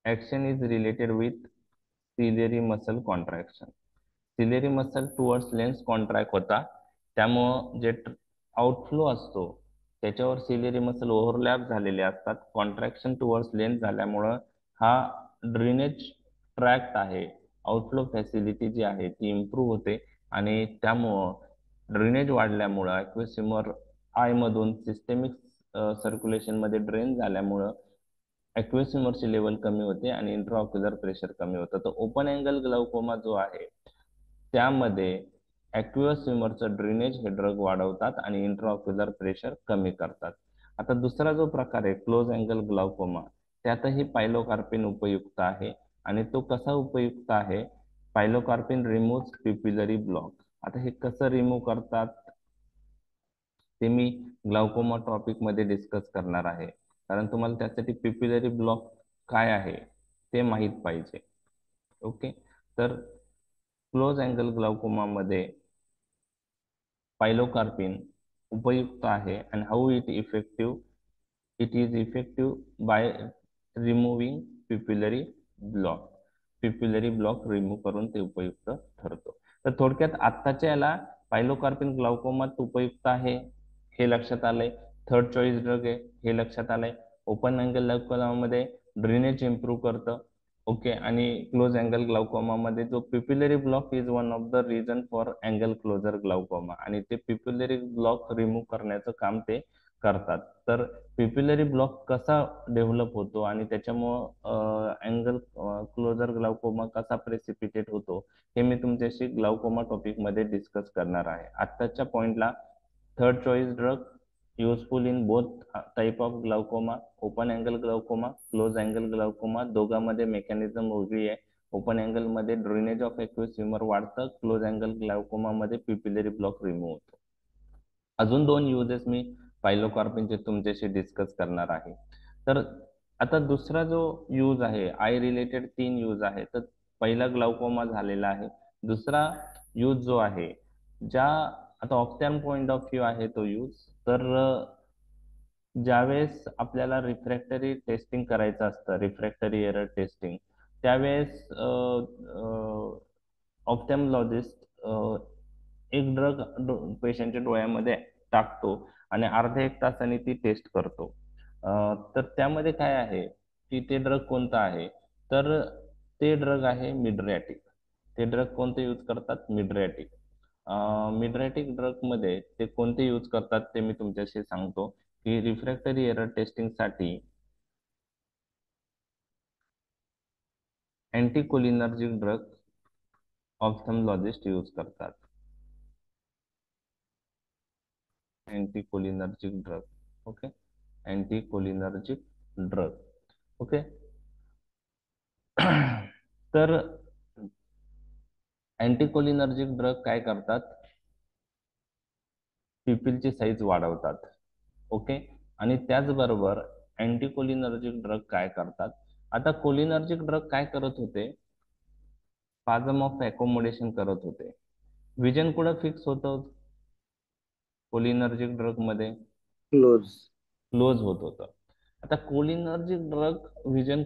Action is related with ciliary muscle contraction. Ciliary muscle towards lens contract होता, त्यामुळं जे आउटफ्लो असतो त्याच्यावर सिलियरी मसल ओव्हरलॅप झालेले असतात. कॉन्ट्रॅक्शन टुवर्ड्स लेन्स झाल्यामुळं हा ड्रेनेज ट्रॅक्ट आहे, आउटफ्लो फॅसिलिटी जी आहे ती इम्प्रूव्ह होते आणि त्यामुळं ड्रेनेज वाढल्यामुळं ॲक्वियस ह्युमर आय मधून सिस्टेमिक सर्क्युलेशन मध्ये ड्रेन झाल्यामुळं ॲक्वियस ह्युमरची लेवल कमी होते आणि इंट्राऑक्युलर प्रेशर कमी होतं. तर ओपन अँगल ग्लाउकोमा जो आहे त्यामध्ये ॲक्वियस ह्युमरचं ड्रेनेज हे ड्रग वाढवतात आणि इंट्राऑक्युलर प्रेशर कमी करतात. आता दुसरा जो प्रकार आहे क्लोज अँगल ग्लाउकोमा, त्यातही पायलोकार्पिन उपयुक्त आहे आणि तो कसा उपयुक्त आहे? पायलोकार्पिन रिमूव्ह पिप्युलरी ब्लॉक. आता हे कसं रिमूव्ह करतात ते मी ग्लाउकोमा टॉपिक मध्ये डिस्कस करणार आहे, कारण तुम्हाला त्यासाठी पिप्युलरी ब्लॉक काय आहे ते माहीत पाहिजे. ओके, तर क्लोज अँगल ग्लाउकोमा मध्ये पायलोकार्पिन उपयुक्त आहे. आणि how it effective? It is effective by removing pupillary block. Pupillary block remove करून ते उपयुक्त ठरतो. तर थोडक्यात आत्ताच्या याला पायलोकार्पिन ग्लाउकोमात उपयुक्त आहे हे लक्षात आलंय. थर्ड चॉईस ड्रग आहे हे लक्षात आलंय. ओपन अँगल ग्लाउकोमामध्ये ड्रेनेज इम्प्रूव्ह करतं. ओके, आणि क्लोज अँगल ग्लाउकोमा मध्ये जो pupillary block is one of the reason for angle closure glaucoma, आणि ते पिप्युलरी ब्लॉक रिमूव्ह करण्याचं काम ते करतात. तर पिप्युलरी ब्लॉक कसा डेव्हलप होतो आणि त्याच्यामुळं अँगल क्लोजर ग्लाउकोमा कसा प्रेसिपिटेट होतो हे मी तुमच्याशी ग्लाउकोमा टॉपिक मध्ये डिस्कस करणार आहे. आत्ताच्या पॉइंटला third choice drug useful in both type of glaucoma, open angle glaucoma, close angle glaucoma. दोघांमध्ये मेकॅनिझम वेगळी आहे. ओपन अँगल मध्ये ड्रेनेज ऑफ ॲक्वियस ह्युमर वाढतं, क्लोज अँगल ग्लाउकोमा मध्ये पिप्युलरी ब्लॉक रिमूव्ह होतो. अजून दोन युजेस मी पायलोकार्पिनचे तुमच्याशी डिस्कस करणार आहे. तर आता दुसरा जो यूज आहे, आय रिलेटेड तीन यूज आहे. तर पहिला ग्लाउकोमा झालेला आहे. दुसरा यूज जो आहे, ज्या आता ऑप्थॅल्म पॉइंट ऑफ व्ह्यू आहे तो यूज, तर ज्यावेळेस आपल्याला रिफ्रॅक्टरी टेस्टिंग करायचं असतं, रिफ्रॅक्टरी एरर टेस्टिंग, त्यावेळेस ऑप्थॅल्मॉलॉजिस्ट एक ड्रग पेशंटच्या डोळ्यामध्ये टाकतो आणि अर्ध्या एक तासाने ती टेस्ट करतो. तर त्यामध्ये काय आहे की ते ड्रग कोणतं आहे? तर ते ड्रग आहे मिड्रॅटिक. ते ड्रग कोणते यूज करतात? मिड्रॅटिक. मिड्रॅटिक ड्रग मध्ये ते कोणते यूज करतात ते मी तुमच्याशी सांगतो की रिफ्रॅक्टरी एरर टेस्टिंग साठी अँटीकोलिनर्जिक ड्रग ऑप्थॅल्मॉलॉजिस्ट यूज करतात. Anticholinergic drug. Okay, anticholinergic drug. Okay, तर अँटीकोलिनर्जिक ड्रग काय करतात? पिपिलची साईज वाढवतात. ओके, आणि त्याचबरोबर अँटीकोलिनर्जिक ड्रग काय करतात? आता कोलिनर्जिक ड्रग काय करत होते? स्पाझम ऑफ अकोमोडेशन करत होते. विजन कुठं फिक्स होतं कोलिनर्जिक ड्रग मध्ये? क्लोज. क्लोज होत होतं. आता cholinergic drug vision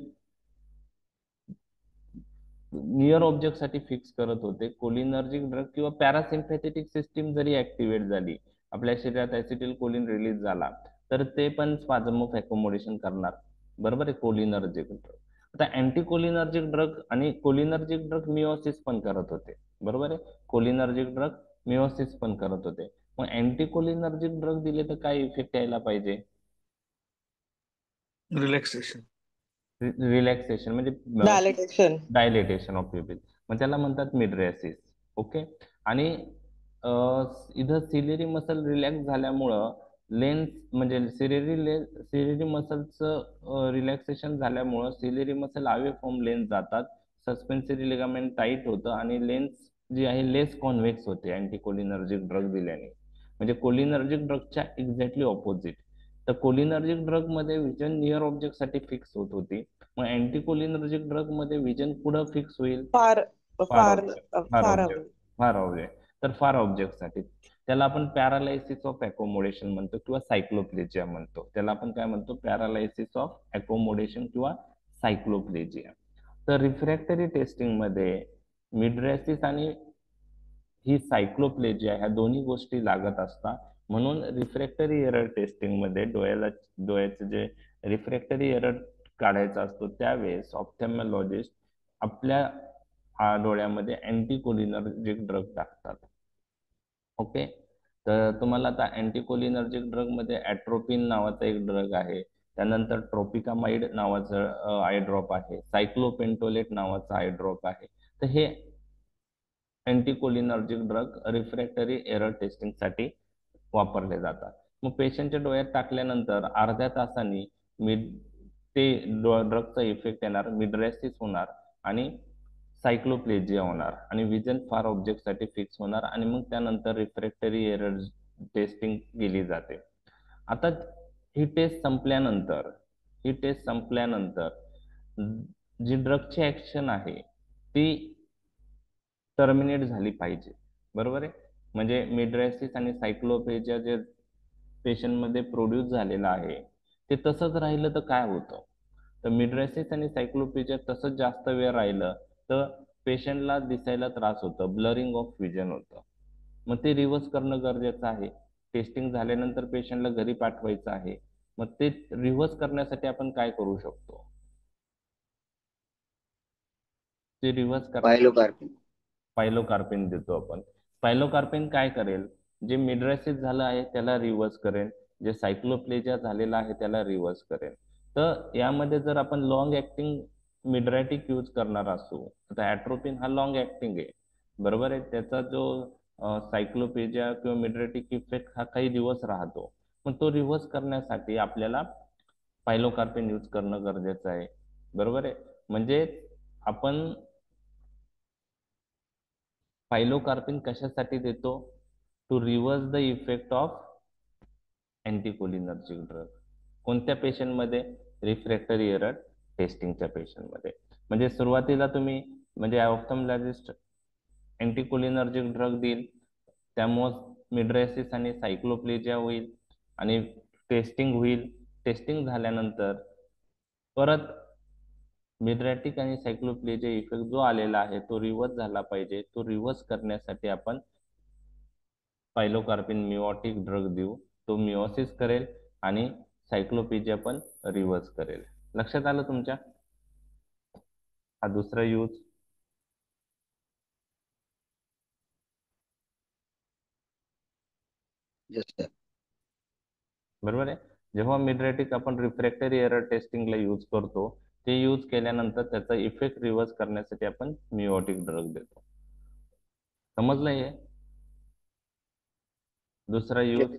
near object साठी फिक्स करत होते. कोलिनर्जिक ड्रग किंवा पॅरासिम्पॅथेटिक सिस्टीम जरी ऍक्टिव्हेट झाली, आपल्या शरीरात ऍसिटिल कोलिन रिलीज झाला, तर ते पण स्पाझम ऑफ अकोमोडेशन करणार. बरोबर आहे, कोलिनर्जिक ड्रग. आता अँटीकोलिनर्जिक ड्रग आणि कोलिनर्जिक ड्रग मिओसिस पण करत होते. बरोबर आहे, कोलिनर्जिक ड्रग मिओसिस पण करत होते. मग अँटीकोलिनर्जिक ड्रग दिले तर काय इफेक्ट यायला पाहिजे? रिलॅक्सेशन. रिलॅक्सेशन म्हणजे डायलेटेशन. डायलेटेशन ऑफ प्युपिल, मग त्याला म्हणतात मिड्रेसिस. ओके. आणि इथं सिलेरी मसल रिलॅक्स झाल्यामुळं लेन्स म्हणजे सिलेरी मसलचं रिलॅक्सेशन झाल्यामुळं ciliary muscle away from lens जातात, सस्पेन्सरी लिगामेंट टाईट होतं आणि लेन्स जी आहे लेस कॉन्व्हेक्स होते अँटीकोलिनर्जिक ड्रग दिल्याने. म्हणजे कोलिनर्जिक ड्रगच्या एक्झॅक्टली ऑपोजिट. तर कोलिनर्जिक ड्रग मध्ये विजन नियर ऑब्जेक्ट साठी फिक्स होत होती, मग अँटीकोलिनर्जिक ड्रग मध्ये विजन कुठं फिक्स होईल? फार फार फार ऑब्जेक्ट, फार फार ऑब्जेक्ट, फार ऑब्जेक्ट. तर फार ऑब्जेक्ट साठी त्याला आपण पॅरालायसिस ऑफ अकोमोडेशन म्हणतो किंवा सायक्लोप्लेजिया म्हणतो. त्याला आपण काय म्हणतो? पॅरालायसिस ऑफ अकोमोडेशन किंवा सायक्लोप्लेजिया. तर रिफ्रॅक्टरी टेस्टिंग मध्ये मिड्रेसिस आणि ही सायक्लोप्लेजिया ह्या दोन्ही गोष्टी लागत असतात. म्हणून रिफ्रॅक्टरी एरर टेस्टिंग मध्ये डोळ्याचे जे रिफ्रॅक्टरी एरर काढायचा असतो त्यावेळेस ऑप्थॅल्मॉलॉजिस्ट आपल्या डोळ्यामध्ये अँटीकोलिनर्जिक ड्रग टाकतात. ओके. तर तुम्हाला आता अँटीकोलिनर्जिक ड्रग मध्ये ॲट्रोपिन नावाचा एक ड्रग आहे, त्यानंतर ट्रोपिकामाइड नावाचं आय ड्रॉप आहे, सायक्लोपेंटोलेट नावाचा आय ड्रॉप आहे. तर हे अँटीकोलिनर्जिक ड्रग रिफ्रॅक्टरी एरर टेस्टिंग साठी वापरले जातात. मग पेशंटच्या डोळ्यात टाकल्यानंतर अर्ध्या तासांनी ते ड्रगचा इफेक्ट येणार, मिड्रेसिस होणार आणि सायक्लोप्लेजिया होणार आणि विजन फार ऑब्जेक्ट साठी फिक्स होणार आणि मग त्यानंतर रिफ्रॅक्टरी एरर टेस्टिंग केली जाते. आता ही टेस्ट संपल्यानंतर जी ड्रगची ऍक्शन आहे ती टर्मिनेट झाली पाहिजे. बरोबर आहे, म्हणजे मिड्रेसिस आणि सायक्लोप्लेजिया जे पेशंट मध्ये प्रोड्यूस झालेलं आहे ते तसंच राहिलं तर काय होतं? तर मिड्रेसिस आणि सायक्लोप्लेजिया तसंच जास्त वेळ राहिलं तर पेशंटला दिसायला त्रास होतं, ब्लरिंग ऑफ विजन होतं. मग ते रिव्हर्स करणं गरजेचं आहे. टेस्टिंग झाल्यानंतर पेशंटला घरी पाठवायचं आहे. मग ते रिव्हर्स करण्यासाठी आपण काय करू शकतो? ते रिव्हर्स पायलोकार्पिन. पायलोकार्पिन देतो आपण. पायलोकार्पिन काय करेल? जे मिड्रेसिस झालं आहे त्याला रिव्हर्स करेल, जे सायक्लोप्लेजिया झालेला आहे त्याला रिव्हर्स करेल. तर यामध्ये जर आपण लॉंग ऍक्टिंग मिड्रॅटिक यूज करणार असू तर ॲट्रोपिन हा लॉंग ऍक्टिंग आहे. बरोबर आहे, त्याचा जो सायक्लोप्लेजिया किंवा मिड्रॅटिक इफेक्ट हा काही दिवस राहतो. मग तो रिव्हर्स करण्यासाठी आपल्याला पायलोकार्पिन यूज करणं गरजेचं आहे. बरोबर आहे, म्हणजे आपण पायलोकार्पिन कशासाठी देतो? To reverse the effect of anticholinergic drug. कोणत्या पेशंटमध्ये? रिफ्रॅक्टरी एरर टेस्टिंगच्या पेशंटमध्ये. म्हणजे सुरुवातीला तुम्ही म्हणजे ऑप्थॅल्मॉलॉजिस्ट अँटीकोलिनर्जिक ड्रग देईल, त्यामुळे मिड्रेसिस आणि सायक्लोप्लेजिया होईल आणि टेस्टिंग होईल. टेस्टिंग झाल्यानंतर परत मिड्रॅटिक आणि सायक्लोप्लेजिया इफेक्ट जो आलेला आहे तो रिव्हर्स झाला पाहिजे. तो रिव्हर्स करण्यासाठी आपण पायलोकार्पिन मिओटिक ड्रग देऊ. तो मिओसिस करेल आणि सायक्लोप्लेजिया पण रिव्हर्स करेल. लक्षात आलं तुमच्या? हा दुसरा यूज. जस्ट बरोबर आहे, जेव्हा मिड्रॅटिक आपण रिफ्रॅक्टरी एरर टेस्टिंगला यूज करतो ते यूज केल्यानंतर त्याचा इफेक्ट रिव्हर्स करण्यासाठी आपण मिओटिक ड्रग देतो. समजलं हे? दुसरा यूज.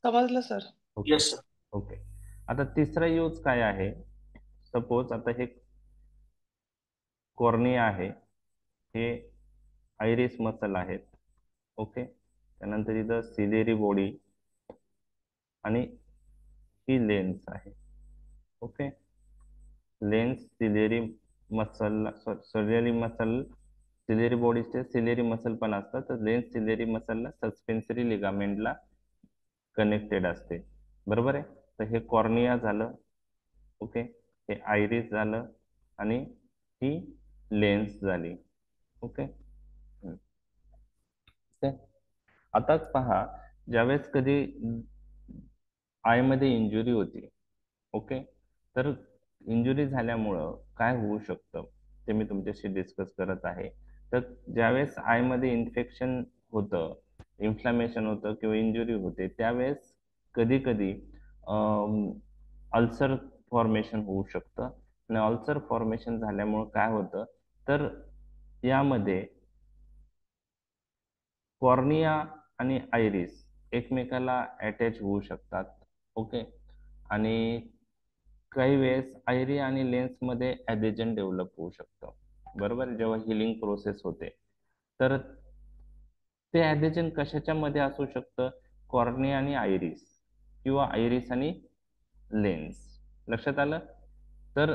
समजलं sir. Okay. Yes sir. Okay. आता तिसरा यूज काय आहे? सपोज आता हे कॉर्निया आहे, हे आयरिस मसल आहेत. ओके. त्यानंतर इथं सिलेरी बॉडी आणि ही लेन्स आहे. Okay, lens ciliary muscle, ciliary muscle, ciliary बॉडीचे सिलेरी मसल पण असतात, तर लेन्स सिलेरी मसलला सस्पेन्सरी लिगामेंटला कनेक्टेड असते. बरोबर आहे. तर हे कॉर्निया झालं. ओके, हे आयरिस झालं आणि ही लेन्स झाली. ओके. आता पहा, ज्यावेळेस कधी आय मध्ये इंजुरी होती, ओके, तर इंजुरी झाल्यामुळं काय होऊ शकतं ते मी तुमच्याशी डिस्कस करत आहे. तर ज्यावेळेस आय मध्ये इन्फेक्शन होतं, इन्फ्लामेशन होतं किंवा इंजुरी होते, त्यावेळेस कधी कधी अल्सर फॉर्मेशन होऊ शकतं. आणि अल्सर फॉर्मेशन झाल्यामुळं काय होतं, तर यामध्ये कॉर्निया आणि आयरिस एकमेकाला अटॅच होऊ शकतात. ओके, आणि काही वेळेस आयरी आणि लेन्स मध्ये ॲडेजन डेव्हलप होऊ शकतं. बरोबर, जेव्हा हिलिंग प्रोसेस होते, तर ते ॲडेजन कशाच्या मध्ये असू शकतं, कॉर्निया आणि आयरिस किंवा आयरिस आणि लेन्स. लक्षात आलं. तर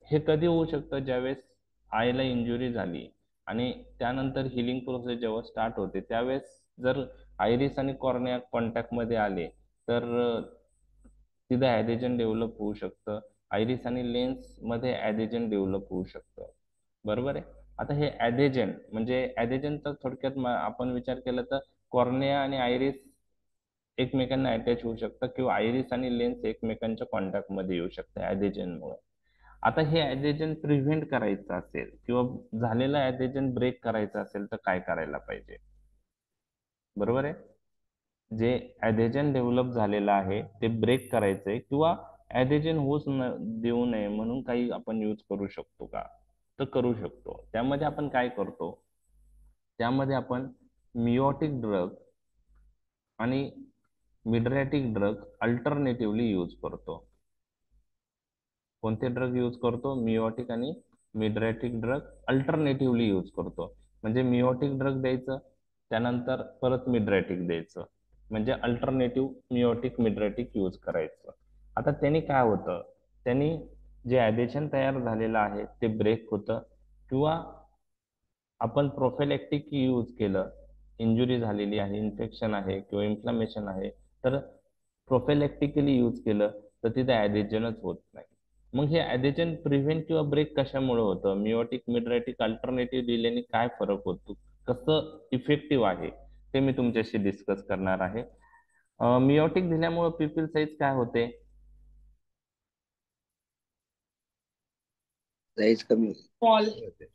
हे कधी होऊ शकतं, ज्यावेळेस आयला इंजुरी झाली आणि त्यानंतर हिलिंग प्रोसेस जेव्हा स्टार्ट होते, त्यावेळेस जर आयरिस आणि कॉर्निया कॉन्टॅक्ट मध्ये आले तर तिथं ॲडेजन डेव्हलप होऊ शकतं. आयरिस आणि लेन्स मध्ये ॲडेजन डेव्हलप होऊ शकतं. बरोबर आहे. आता हे ॲडेजन म्हणजे ॲडेजनचा थोडक्यात आपण विचार केला तर कॉर्निया आणि आयरिस एकमेकांना अटॅच होऊ शकतं किंवा आयरिस आणि लेन्स एकमेकांच्या कॉन्टॅक्ट मध्ये येऊ शकतं ॲडेजनमुळे. आता हे ॲडेजन प्रिव्हेंट करायचं असेल किंवा झालेलं ॲडेजन ब्रेक करायचं असेल तर काय करायला पाहिजे. बरोबर आहे. जे ॲडेजन डेव्हलप झालेलं आहे ते ब्रेक करायचंय किंवा ॲडेजन होऊच देऊ नये म्हणून काही आपण यूज करू शकतो का, तर करू शकतो. त्यामध्ये आपण काय करतो, त्यामध्ये आपण मिओटिक ड्रग आणि मिड्रॅटिक ड्रग अल्टरनेटिव्हली यूज करतो. कोणते ड्रग यूज करतो, मिओटिक आणि मिड्रॅटिक ड्रग अल्टरनेटिव्हली यूज करतो. म्हणजे मिओटिक ड्रग द्यायचं, त्यानंतर परत मिड्रॅटिक द्यायचं, म्हणजे अल्टरनेटिव्ह मिओटिक मिड्रॅटिक यूज करायचं. आता त्यांनी काय होतं, त्यांनी जे ॲडेशन तयार झालेलं आहे ते ब्रेक होतं किंवा आपण प्रोफेलॅक्टिक यूज केलं, इंजुरी झालेली आहे, इन्फेक्शन आहे किंवा इन्फ्लामेशन आहे, तर प्रोफेलॅक्टिकली यूज केलं तर तिथे ॲडेजनच होत नाही. मग हे ॲडेजन प्रिव्हेंट किंवा ब्रेक कशामुळे होतं, मिओटिक मिड्रॅटिक अल्टरनेटिव्ह दिल्याने काय फरक होतो, कसं इफेक्टिव्ह आहे ते मी तुमच्याशी डिस्कस करणार आहे. मिओटिक दिल्यामुळे पिपल साईज काय होते, साईज कमी होते. स्मॉल.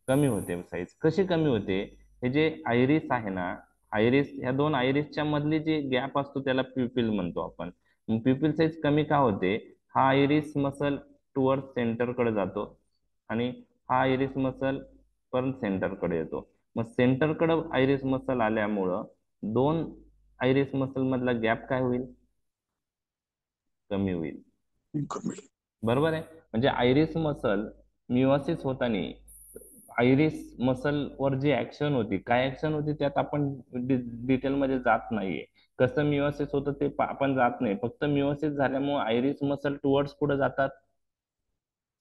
कमी होते. साईज कशी कमी होते, हे जे आयरिस आहे ना, आयरिस, ह्या दोन आयरिसच्या मधली जे गॅप असतो त्याला प्युपिल म्हणतो आपण. प्युपिल साईज कमी का होते, हा आयरिस मसल टुवर्ड सेंटर कडे जातो आणि हा आयरिस मसल परत सेंटर कडे येतो. मग सेंटर कडे आयरिस मसल आल्यामुळं दोन आयरिस मसल मधला गॅप काय होईल, कमी होईल. बरोबर आहे. म्हणजे आयरिस मसल मिओसिस होताना आयरिस मसल वर जी ऍक्शन होती, काय ऍक्शन होती त्यात आपण डिटेल मध्ये जात नाहीये. कसं मिओसिस होतं ते आपण जात नाही. फक्त मिओसिस झाल्यामुळे आयरिस मसल टुवर्ड्स पुढे जातात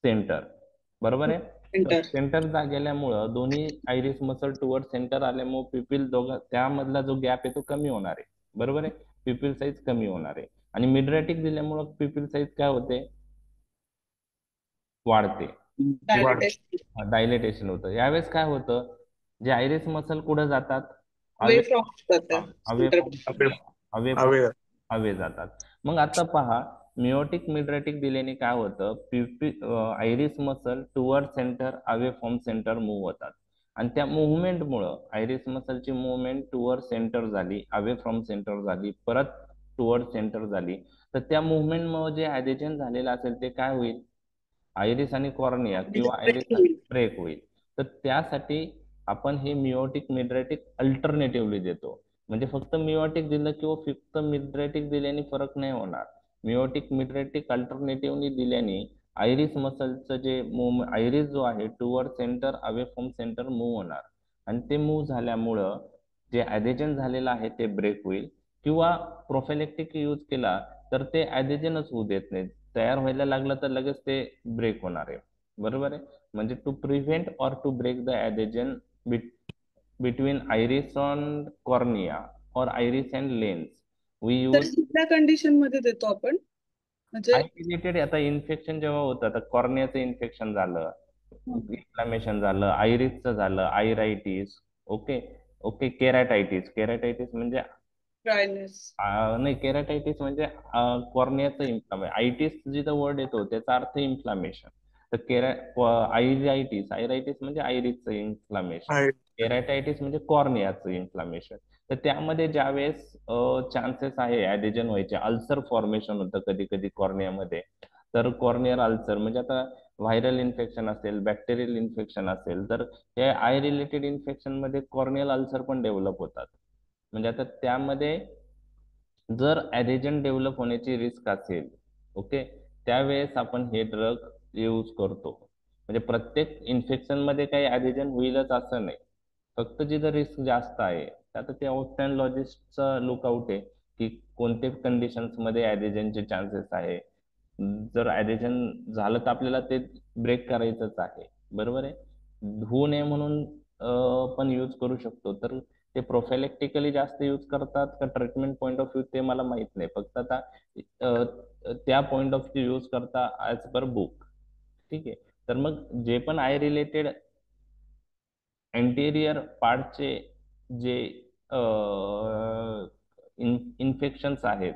सेंटर. बरोबर आहे. सेंटर. सेंटर गेल्यामुळं दोन्ही आयरिस मसल टुवर्ड सेंटर आल्यामुळे पिपिल दोघं त्यामधला जो गॅप आहे तो कमी होणार आहे. बरोबर आहे. पिपिल साईज कमी होणार आहे. आणि मिड्रॅटिक दिल्यामुळं पिपिल साईज काय होते, वाढते, डायलेटेशन होतं. यावेळेस काय होतं, जे आयरिस मसल कुठे जातात, away from away centre. Away जातात. मग आता पहा, मिओटिक मिड्रॅटिक दिल्याने काय होतं, iris muscle toward centre away from centre move होतात आणि त्या मुवमेंटमुळं आयरिस मसलची मुवमेंट टुवर्ड सेंटर झाली, अवे फ्रॉम सेंटर झाली, परत टुवर्ड सेंटर झाली. तर त्या मुवमेंटमुळे जे ॲडेजन झालेलं असेल ते काय होईल, आयरिस आणि कॉर्निया किंवा आयरिस ब्रेक होईल. तर त्यासाठी आपण हे मिओटिक मिड्रॅटिक अल्टरनेटिव्हली देतो. म्हणजे फक्त मिओटिक दिलं किंवा फक्त मिड्रॅटिक दिल्याने फरक नाही होणार. मिओटिक मिड्रॅटिक अल्टरनेटिव्हली दिल्याने आयरिस मसलचं जे मूव, आयरिस जो आहे toward centre away from centre move होणार आणि ते मूव्ह झाल्यामुळं जे ॲडेजन झालेलं आहे ते ब्रेक होईल, किंवा प्रोफेलेक्टिक यूज केला तर ते ॲडेजनच होऊ देत नाही. तयार व्हायला लागलं तर लगेच ते ब्रेक होणार आहे. बरोबर आहे. म्हणजे to prevent or to break the adhesion between iris and cornea or iris and lens we तर यूज कुठल्या कंडिशन मध्ये देतो आपण म्हणजे आय रिलेटेड. आता इन्फेक्शन जेव्हा होतं, आता कॉर्नियाचं इन्फेक्शन झालं, इन्फ्लामेशन झालं, आयरिसचं झालं, आयरायटिस, ओके ओके, केराटायटिस. केराटायटिस म्हणजे ड्रायनेस. नाही, केराटायटिस म्हणजे कॉर्नियाचं इन्फ्लामेशन. आयटिस जिथं वर्ड येतो त्याचा अर्थ इन्फ्लामेशन. तर आयरायटिस म्हणजे आयरिसचं इन्फ्लामेशन. आहे. केराटायटिस म्हणजे कॉर्नियाचं इन्फ्लामेशन. तर त्यामध्ये ज्यावेळेस चान्सेस आहे ॲडेजन व्हायचे, अल्सर फॉर्मेशन होतं कधी कधी कॉर्नियामध्ये. तर कॉर्नियल अल्सर म्हणजे आता व्हायरल इन्फेक्शन असेल, बॅक्टेरियल इन्फेक्शन असेल, तर हे आय रिलेटेड इन्फेक्शन मध्ये कॉर्नियल अल्सर पण डेव्हलप होतात. म्हणजे आता त्यामध्ये जर ॲडेजन डेव्हलप होण्याची रिस्क असेल, ओके, त्यावेळेस आपण हे ड्रग यूज करतो. म्हणजे प्रत्येक इन्फेक्शन मध्ये काही ॲडेजन होईलच असं नाही. फक्त जिथं रिस्क जास्त आहे, आता ते ऑप्थॅल्मॉलॉजिस्टचं लुकआउट आहे की कोणते कंडिशन्स मध्ये ॲडेजनचे चान्सेस आहे. जर ॲडेजन झालं तर आपल्याला ते ब्रेक करायचंच आहे. बरोबर आहे. होऊ नये म्हणून पण यूज करू शकतो. तर ते प्रोफेलेक्टिकली जास्त यूज करतात का ट्रीटमेंट पॉईंट ऑफ व्ह्यू ते मला माहित नाही. फक्त आता त्या पॉईंट ऑफ व्ह्यू यूज करता ॲज पर बुक. ठीक आहे. तर मग जे पण आय रिलेटेड एंटेरियर पार्टचे जे इन्फेक्शन्स आहेत,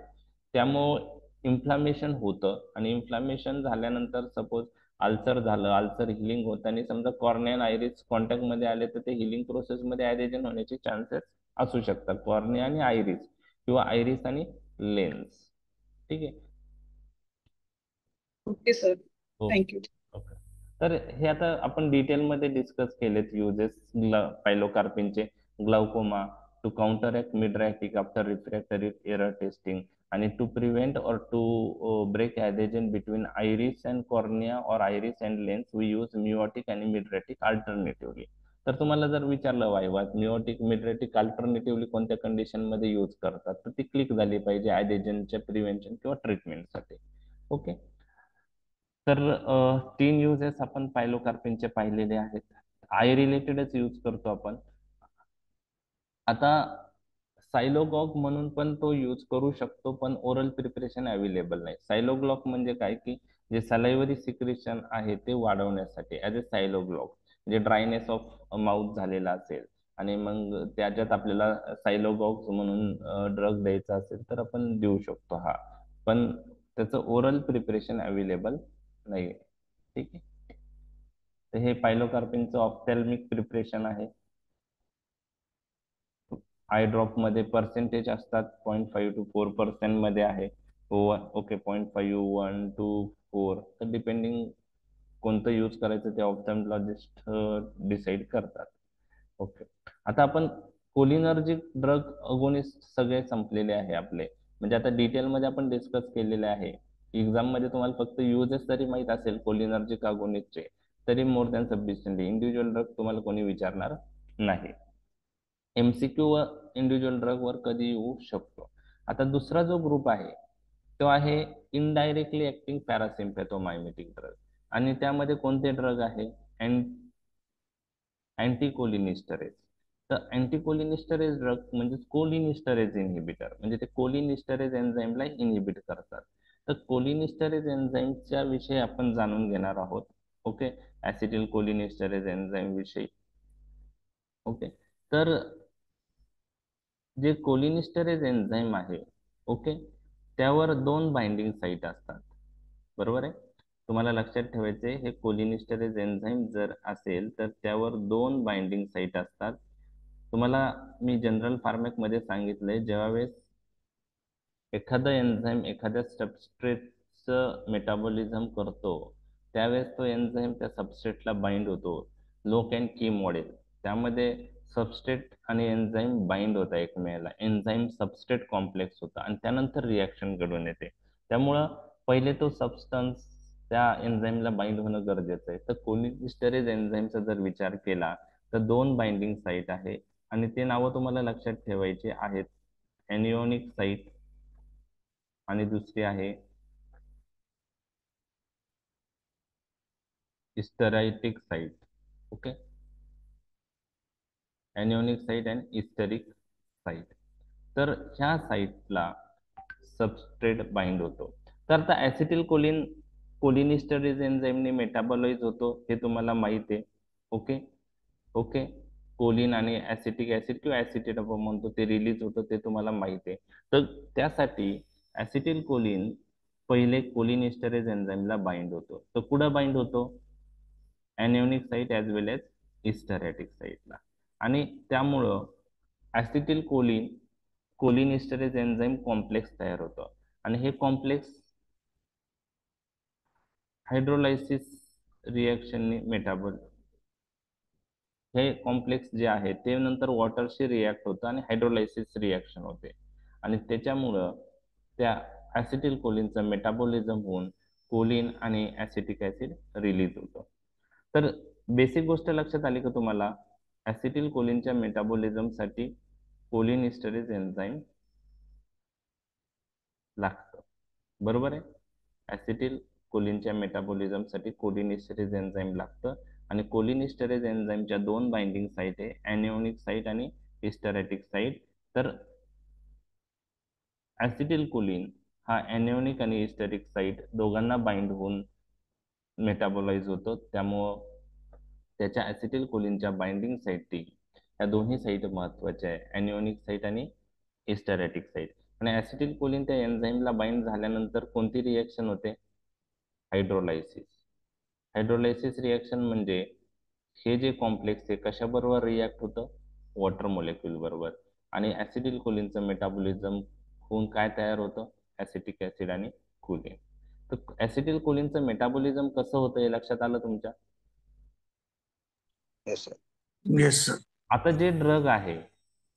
त्यामुळं इन्फ्लामेशन होतं. आणि इन्फ्लामेशन झाल्यानंतर सपोज अल्सर झालं, अल्सर हिलिंग होतं आणि समजा कॉर्निया आणि आयरिस कॉन्टॅक्टमध्ये आले तर ते हिलिंग प्रोसेसमध्ये ॲडेजन होण्याचे चान्सेस असू शकतात. कॉर्निया आणि आयरिस किंवा आयरिस आणि लेन्स. ठीक आहे. ओके सर, हो. थँक्यू. ओके. तर हे आता आपण डिटेलमध्ये डिस्कस केलेत युजेस पायलोकार्पिनचे. Glaucoma, to counteract mydriatic after refractory error testing, आणि to prevent or to break adhesion between iris and cornea or iris and lens we use miotic आणि मिडरॅटिक अल्टरनेटिव्हली. तर तुम्हाला जर विचारलं वायवात मिओटिक मिडरॅटिक अल्टरनेटिव्हली कोणत्या condition मध्ये use करतात, तर ती क्लिक झाली पाहिजे ॲडेजनच्या प्रिव्हेंशन किंवा ट्रीटमेंटसाठी. ओके. तर 3 युजेस आपण पायलोकार्पिनचे पाहिलेले आहेत. आय रिलेटेडच यूज करतो आपण. आता सायलोगॉग म्हणून पण तो यूज करू शकतो, पण ओरल प्रिपरेशन अवेलेबल नाही. सायलोग्लॉक म्हणजे काय की जे सलायवरी सिक्रेशन आहे ते वाढवण्यासाठी ॲज अ सायलोग्लॉक. म्हणजे ड्रायनेस ऑफ माउथ झालेला असेल आणि मग त्याच्यात आपल्याला सायलोगॉग म्हणून ड्रग द्यायचा असेल तर आपण देऊ शकतो हा. पण त्याचं ओरल प्रिपरेशन अवेलेबल नाही. ठीक आहे. तर हे पायलोकार्पिनचं ऑप्थॅल्मिक प्रिपरेशन आहे. आय ड्रॉप मध्ये पर्सेंटेज असतात 0.5 to 4% मध्ये आहे. ओके, 0.5, 1 to 4, तर डिपेंडिंग कोणतं यूज करायचं ते ऑप्थॅल्मॉलॉजिस्ट डिसाईड करतात. ओके. आता आपण कोलिनर्जिक ड्रग अगोनिस्ट सगळे संपलेले आहे आपले. म्हणजे आता डिटेलमध्ये आपण डिस्कस केलेले आहे. एक्झाम मध्ये तुम्हाला फक्त युजेस जरी माहित असेल कोलिनर्जिक अगोनिस्टचे, तरी more than sufficiently. Individual drug तुम्हाला कोणी विचारणार नाही. एमसीक्यू व इंडिव्हिज्युअल ड्रग वर कधी येऊ शकतो. आता दुसरा जो ग्रुप आहे तो आहे इनडायरेक्टली ऍक्टिंग पॅरासिम्पॅथोमायमेटिक ड्रग. आणि त्यामध्ये कोणते ड्रग आहे? अँटीकोलिनिस्टरेज. तर अँटीकोलिनिस्टरेज ड्रग म्हणजे कोलिनिस्टरेज इन्हिबिटर, म्हणजे ते कोलिनिस्टरेज एन्झाईमला इन्हिबिट करतात. तर कोलिनिस्टरेज एन्झाईमच्या विषयी आपण जाणून घेणार आहोत. ओके. ऍसिटिल कोलिनिस्टरेज एन्झाईम विषयी. ओके. तर जे कोलिनिस्टरेज एन्झाईम आहे, ओके, त्यावर 2 बाइंडिंग साईट असतात. बरोबर आहे. तुम्हाला लक्षात ठेवायचे हे कोलिनिस्टरेज एन्झाईम जर असेल तर त्यावर 2 बाइंडिंग साईट असतात. तुम्हाला मी जनरल फार्मॅक मध्ये सांगितलंय, ज्या वेळेस एखादा एन्झाईम एखाद्या सबस्ट्रेटचं मेटाबॉलिझम करतो त्यावेळेस तो एन्झाईम त्या सबस्ट्रेटला बाइंड होतो. लोक अँड की मॉडेल, त्यामध्ये सबस्ट्रेट आणि एन्झाईम बाइंड होता एकमेकाला. एन्झाईम सबस्ट्रेट कॉम्प्लेक्स होता आणि त्यानंतर रिॲक्शन घडून येते. त्यामुळं पहिले तो सबस्टन्स त्या एन्झाईमला बाइंड होणं गरजेचं आहे. तर कोलिनिस्टरेज एन्झाईमचा जर विचार केला तर 2 बाइंडिंग साईट आहे. आणि ते नावं तुम्हाला लक्षात ठेवायचे आहेत. एनिओनिक साइट आणि दुसरी आहे हिस्टरेटिक साइट. ओके, एनिओनिक साइट आणि हिस्टेरिक साइट. तर ह्या साइटला सबस्ट्रेट बाइंड होतो. तर आता ऍसिटिल कोलिन कोलिनिस्टरेज एन्झाईमने मेटाबोलाइज होतो हे तुम्हाला माहिती आहे. ओके ओके, कोलिन आणि ऍसिटिक ऍसिड किंवा ऍसिटेट आपण म्हणतो ते रिलीज होतं ते तुम्हाला माहिती आहे. तर त्यासाठी ऍसिटिल कोलिन पहिले कोलिनिस्टरेज एन्झाईमला बाइंड होतो. तर कुठं बाइंड होतो? एनिओनिक साइट ॲज वेल एज हिस्टरेटिक साइटला. आणि त्यामुळं ऍसिटिल कोलिन कोलिनिस्टरेज एन्झाईम कॉम्प्लेक्स तयार होतं आणि हे कॉम्प्लेक्स हायड्रोलायसिस रिॲक्शनने हे कॉम्प्लेक्स जे आहे ते नंतर वॉटरशी रिॲक्ट होतं आणि हायड्रोलायसिस रिॲक्शन होते आणि त्याच्यामुळं त्या ऍसिटिल कोलिनचं मेटाबॉलिझम होऊन कोलिन आणि ऍसिटिक ऍसिड रिलीज होतं. तर बेसिक गोष्ट लक्षात आली का तुम्हाला? ऍसिटिल कोलिनच्या मेटाबॉलिझमसाठी कोलिनिस्टरेज एन्झाईम लागतं, बरोबर आहे. ऍसिटिल कोलिनच्या मेटाबॉलिझमसाठी कोलिनिस्टरेज एन्झाईम लागतं आणि कोलिनिस्टरेज एन्झाईमच्या दोन बाइंडिंग साइट आहे, एनिओनिक साइट आणि हिस्टरेटिक साइट. तर ऍसिटिल कोलिन हा एनिओनिक आणि हिस्टरेटिक साइट दोघांना बाइंड होऊन मेटाबोलाइज होतो. त्यामुळं त्याच्या ऍसिटिल कोलिनच्या बाइंडिंग साइट या दोन्ही साइट महत्वाच्या आहे, एनिओनिक साइट आणि हिस्टरेटिक साइट. आणि ऍसिटिल कोलिन त्या एन्झाईमला बाइंड झाल्यानंतर कोणती रिएक्शन होते? हायड्रोलायसिस. हायड्रोलायसिस रिॲक्शन म्हणजे हे जे कॉम्प्लेक्स आहे कशाबरोबर रिॲक्ट होतं? वॉटर मोलेक्युल बरोबर. आणि ऍसिटिल कोलिनचं मेटाबॉलिझम होऊन काय तयार होतं? ऍसिटिक ऍसिड आणि कोलिन. तर ऍसिटिल कोलिनचं मेटाबॉलिझम कसं होतं हे लक्षात आलं तुमच्या? Yes, sir. Yes, sir. आता जे ड्रग आहे,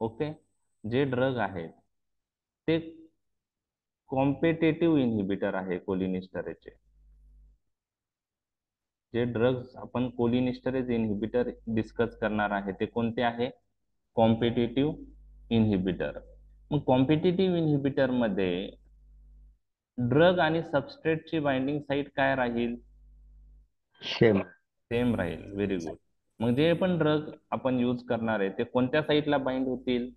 ओके, जे ड्रग आहेत ते कॉम्पिटेटिव्ह इन्हिबिटर आहे कोलिनिस्टरेजचे. जे ड्रग्स आपण कोलिनिस्टरेज इन्हिबिटर डिस्कस करणार आहे ते कोणते आहे? Competitive inhibitor. मग कॉम्पिटेटिव्ह इन्हिबिटर मध्ये ड्रग आणि सबस्ट्रेटची बाइंडिंग साइट काय राहील? Same. सेम राहील. Very good. मग जे पण ड्रग आपण यूज करणार आहे ते कोणत्या साइटला बाइंड होतील?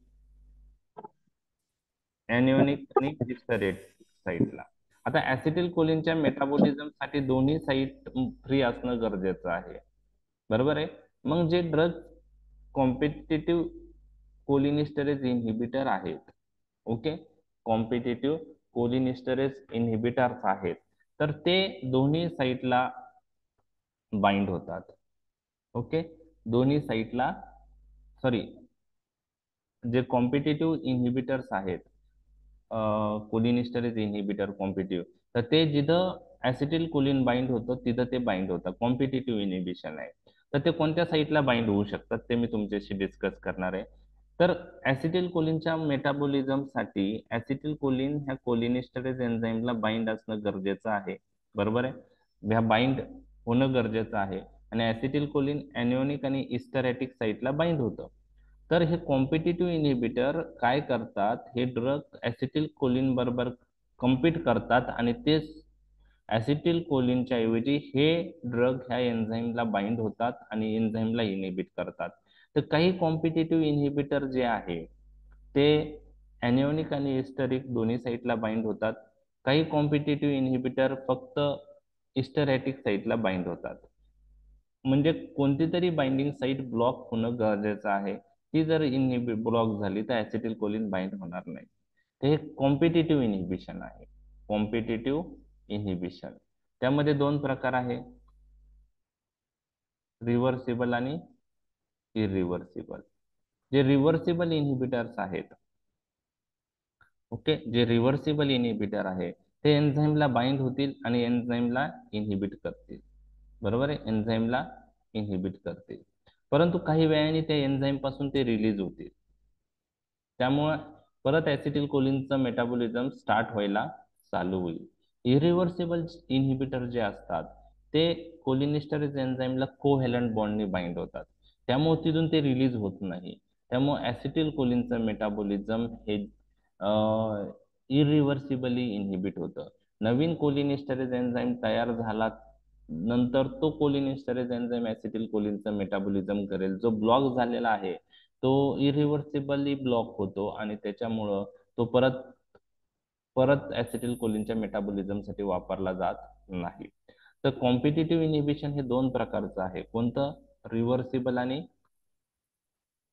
एनिओनिक आणि हिस्टरेटिक साइटला. आता ऍसिटिल कोलिनच्या मेटाबॉलिझम साठी दोन्ही साइट फ्री असणं गरजेचं आहे, बरोबर आहे. मग जे ड्रग कॉम्पिटिटिव्ह कोलिनिस्टरेज इन्हिबिटर आहेत, ओके, कॉम्पिटिटिव्ह कोलिनिस्टरेज इन्हिबिटर्स आहेत, तर ते दोन्ही साइटला बाइंड होतात. ओके, दोन्ही साइटला, सॉरी, जे कॉम्पिटिटिव्ह इन्हिबिटर्स आहेत कोलिनिस्टरेज इन्हिबिटर कॉम्पिटिटिव्ह, तर ते जिथं ऍसिटिल कोलिन बाइंड होतं तिथं ते बाइंड होतं. कॉम्पिटिटिव्ह इन्हिबिशन आहे. तर ते कोणत्या साइटला बाइंड होऊ शकतात ते मी तुमच्याशी डिस्कस करणार आहे. तर ऍसिटिल कोलिनच्या मेटाबॉलिझमसाठी ऍसिटिल कोलिन ह्या कोलिनिस्टरेज एन्झाईमला बाइंड असणं गरजेचं आहे, बरोबर आहे. ह्या बाइंड होणं गरजेचं आहे आणि ऍसिटिल कोलिन एनिओनिक आणि हिस्टरेटिक साइटला बाइंड होतं. तर हे कॉम्पिटिटिव्ह इन्हिबिटर काय करतात? हे ड्रग ऍसिटिल कोलिन बरोबर कम्पीट करतात आणि तेच ऍसिटिल कोलिनच्या ऐवजी हे ड्रग ह्या एन्झाईमला बाइंड होतात आणि एन्झाईमला इनिबिट करतात. तर काही कॉम्पिटिटिव्ह इन्हिबिटर जे आहे ते एनिओनिक आणि हिस्टरिक दोन्ही साइटला बाइंड होतात. काही कॉम्पिटिटिव्ह इन्हिबिटर फक्त हिस्टरेटिक साइटला बाइंड होतात. म्हणजे कोणती तरी बाइंडिंग साइट ब्लॉक होणं गरजेचं आहे. ती जर ब्लॉक झाली तर ऍसिटिल कोलिन बाइंड होणार नाही. तर हे कॉम्पिटिटिव्ह इन्हिबिशन आहे. कॉम्पिटिटिव्ह इन्हिबिशन त्यामध्ये दोन प्रकार आहे, रिव्हर्सिबल आणि इरिव्हर्सिबल. जे रिव्हर्सिबल इन्हिबिटर्स आहेत, ओके, जे रिव्हर्सिबल इन्हिबिटर आहे ते एन्झाईमला बाइंड होतील आणि एन्झाईमला इन्हिबिट करतील, बरोबर आहे, एन्झाईमला इन्हिबिट करतील. परंतु काही वेळाने त्या एन्झाईम पासून ते रिलीज होतील. त्यामुळे परत ऍसिटिल कोलिनचं मेटाबॉलिझम स्टार्ट व्हायला चालू होईल. इरिव्हर्सिबल इन्हिबिटर जे असतात ते कोलिनिस्टरेज एन्झाईमला कोव्हॅलंट बॉन्डने बाइंड होतात, त्यामुळे तिथून ते रिलीज होत नाही. त्यामुळे ऍसिटिल कोलिनचं मेटाबॉलिझम हे इरिव्हर्सिबली इनहिबिट होतं. नवीन कोलिनेस्टरेज एन्झाईम तयार झाला नंतर तो कोलिनेस्टरेज एन्झाईम ऍसिटिल कोलिनचं मेटाबॉलिझम करेल. जो ब्लॉक झालेला आहे तो इरिव्हर्सिबली ब्लॉक होतो आणि त्याच्यामुळं तो परत परत ऍसिटिल कोलिनच्या मेटाबॉलिझमसाठी वापरला जात नाही. तर कॉम्पिटिटिव्ह इनिबिशन हे दोन प्रकारचं आहे. कोणतं? रिव्हर्सिबल आणि